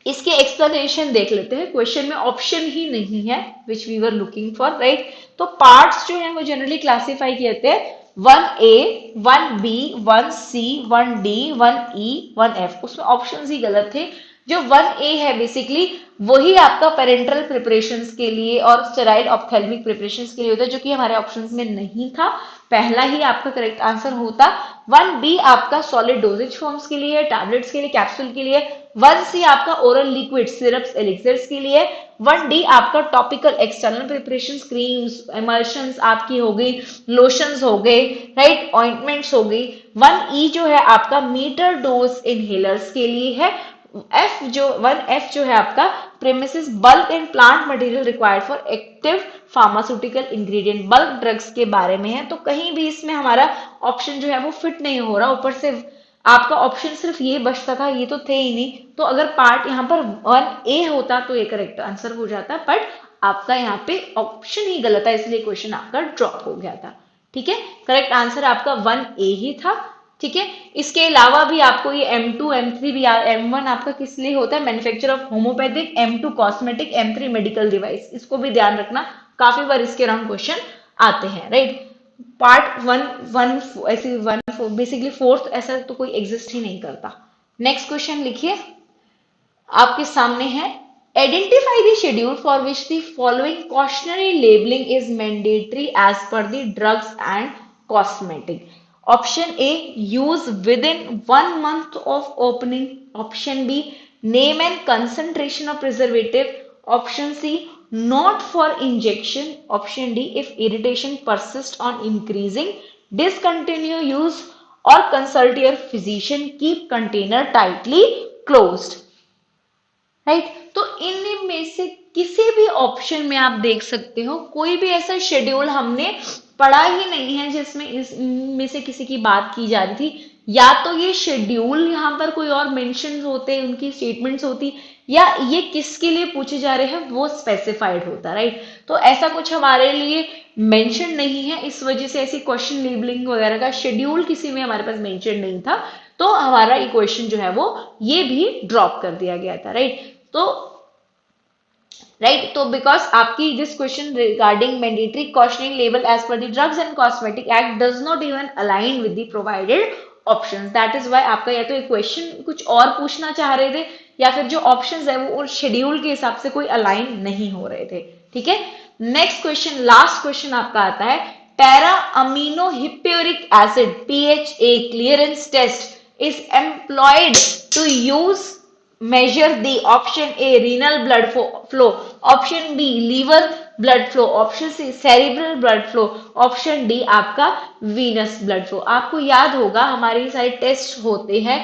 इसके एक्सप्लेनेशन देख लेते हैं। क्वेश्चन में ऑप्शन ही नहीं है which we were looking for, right? तो पार्ट्स जो है वो जनरली क्लासिफाई किए जाते हैं 1A, 1B, 1C, 1D, 1E, 1F। उसमें ऑप्शन ही गलत थे। जो 1A है बेसिकली वही आपका पेरेंटल प्रिपरेशंस के लिए और स्टेराइल ऑप्थेल्मिक प्रिपरेशंस के लिए होता है, जो कि हमारे ऑप्शंस में नहीं था। पहला ही आपका करेक्ट आंसर होता। 1B आपका सॉलिड डोजेज फॉर्म्स के लिए, टैबलेट्स के लिए, कैप्सूल के लिए। 1C आपका ओरल लिक्विड सिरप्स एलिक्सर्स के लिए। 1D आपका टॉपिकल एक्सटर्नल प्रिपरेशन, क्रीम्स, एमल्शंस आपकी हो गई, लोशंस हो गए, राइट? ऑइंटमेंट्स हो गई। 1E जो है आपका मीटर डोज इनहेलर्स के लिए है। वन एफ जो है आपका premises bulk and plant material required for active pharmaceutical ingredient, bulk drugs के बारे में है। तो कहीं भी इसमें हमारा ऑप्शन जो है वो फिट नहीं हो रहा। ऊपर से आपका ऑप्शन सिर्फ ये बचता था, ये तो थे ही नहीं। तो अगर पार्ट यहाँ पर 1A होता तो ये करेक्ट आंसर हो जाता, बट आपका यहाँ पे ऑप्शन ही गलत है, इसलिए क्वेश्चन आपका ड्रॉप हो गया था। ठीक है, करेक्ट आंसर आपका 1A ही था। ठीक है, इसके अलावा भी आपको ये M2 M3 भी, M1 आपका किस लिए होता है? Manufacture of homeopathic, M2 cosmetic, M3 medical device. इसको भी ध्यान रखना, काफी बार इसके अराउंड क्वेश्चन आते हैं, राइट? पार्ट वन ऐसे बेसिकली फोर्थ ऐसा तो कोई एग्जिस्ट ही नहीं करता। नेक्स्ट क्वेश्चन लिखिए, आपके सामने है, identify the schedule for which the following cautionary labelling is mandatory as per the drugs and cosmetic. Option A, use within 1 month of opening. Option B, name and concentration of preservative. Option C, not for injection. Option D, if irritation persists on increasing, discontinue use or consult your physician, keep container tightly closed. Right? तो इनमें से किसी भी option में आप देख सकते हो कोई भी ऐसा शेड्यूल हमने पढ़ा ही नहीं है जिसमें इसमें से किसी की बात की जा रही थी। या तो ये शेड्यूल यहाँ पर कोई और मेंशन होते, उनकी स्टेटमेंट्स होती, या ये किसके लिए पूछे जा रहे हैं वो स्पेसिफाइड होता, राइट? तो ऐसा कुछ हमारे लिए मेंशन नहीं है, इस वजह से ऐसी क्वेश्चन लेबलिंग वगैरह का शेड्यूल किसी में हमारे पास मेंशन नहीं था, तो हमारा ये क्वेश्चन जो है वो ये भी ड्रॉप कर दिया गया था, राइट? तो बिकॉज आपकी this question regarding mandatory cautioning label as per the drugs and cosmetic act does not even align with the provided options, that is why आपका या तो एक क्वेश्चन कुछ और पूछना चाह रहे थे, या फिर जो ऑप्शंस है वो शेड्यूल के हिसाब से कोई अलाइन नहीं हो रहे थे। ठीक है, नेक्स्ट क्वेश्चन, लास्ट क्वेश्चन आपका आता है, para amino hippuric acid PHA clearance test is employed to use measure the option A renal blood flow, option B liver blood flow, option C cerebral blood flow, option D आपका venous blood flow. आपको याद होगा हमारे ये सारे test होते हैं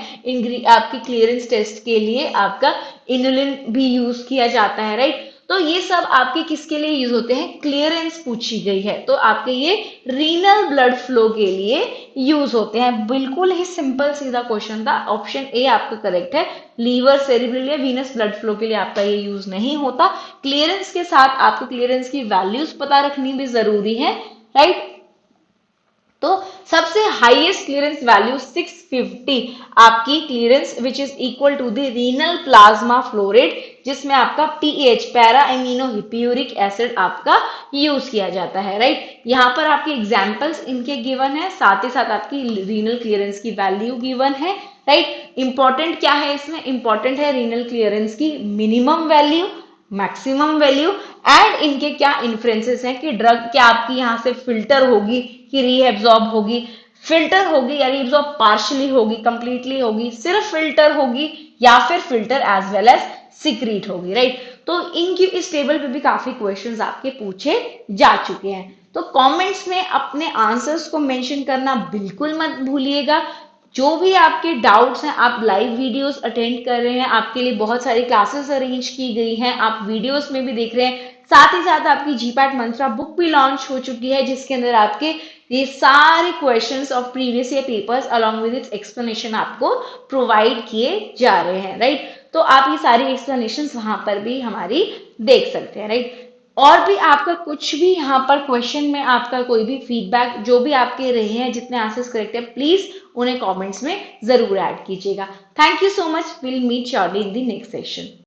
आपकी क्लियरेंस टेस्ट के लिए आपका इनुलिन भी यूज किया जाता है, राइट। तो ये सब आपके किसके लिए यूज होते हैं, क्लियरेंस पूछी गई है तो आपके ये रीनल ब्लड फ्लो के लिए यूज होते हैं। बिल्कुल ही सिंपल सीधा क्वेश्चन था, ऑप्शन ए आपका करेक्ट है। लीवर, सेरिब्रल या वीनस ब्लड फ्लो के लिए आपका ये यूज नहीं होता। क्लियरेंस के साथ आपको क्लियरेंस की वैल्यूज पता रखनी भी जरूरी है, राइट। तो सबसे हाईएस्ट क्लियरेंस वैल्यू 650 आपकी clearance which is equal to the renal plasma flow rate, जिसमें आपका PH, para amino hippuric acid आपका यूज किया जाता है, राइट। यहाँ पर आपके एग्जांपल्स इनके गिवन है, साथ ही साथ आपकी रीनल क्लियरेंस की वैल्यू गिवन है, राइट। इंपॉर्टेंट क्या है इसमें, इंपॉर्टेंट है रीनल क्लियरेंस की minimum value, maximum value and इनके क्या इन्फ्लुएंसेस हैं कि ड्रग क्या आपकी यहाँ से फिल्टर होगी कि रीएब्जॉर्ब होगी, फिल्टर होगी या रीएब्जॉर्ब पार्शियली होगी, कंप्लीटली होगी, सिर्फ फिल्टर होगी या फिर filter as well as secrete होगी, राइट। तो इनकी इस टेबल पे भी काफी क्वेश्चंस आपके पूछे जा चुके हैं। तो कमेंट्स में अपने आंसर्स को मेंशन करना बिल्कुल मत भूलिएगा। जो भी आपके डाउट्स हैं, आप लाइव वीडियोस अटेंड कर रहे हैं, आपके लिए बहुत सारी क्लासेस अरेंज की गई हैं, आप वीडियोस में भी देख रहे हैं। साथ ही साथ आपकी जीपैट मंत्रा बुक भी लॉन्च हो चुकी है, जिसके अंदर आपके ये सारे questions of previous year papers along with its explanation आपको प्रोवाइड किए जा रहे हैं, राइट। तो आप ये सारी एक्सप्लेनेशंस वहां पर भी हमारी देख सकते हैं, राइट। और भी आपका कुछ भी यहाँ पर क्वेश्चन में आपका कोई भी फीडबैक जो भी आपके रहे हैं, जितने आंसर्स करेक्ट है, प्लीज उन्हें कमेंट्स में जरूर ऐड कीजिएगा। Thank you so much, will meet shortly in the next session.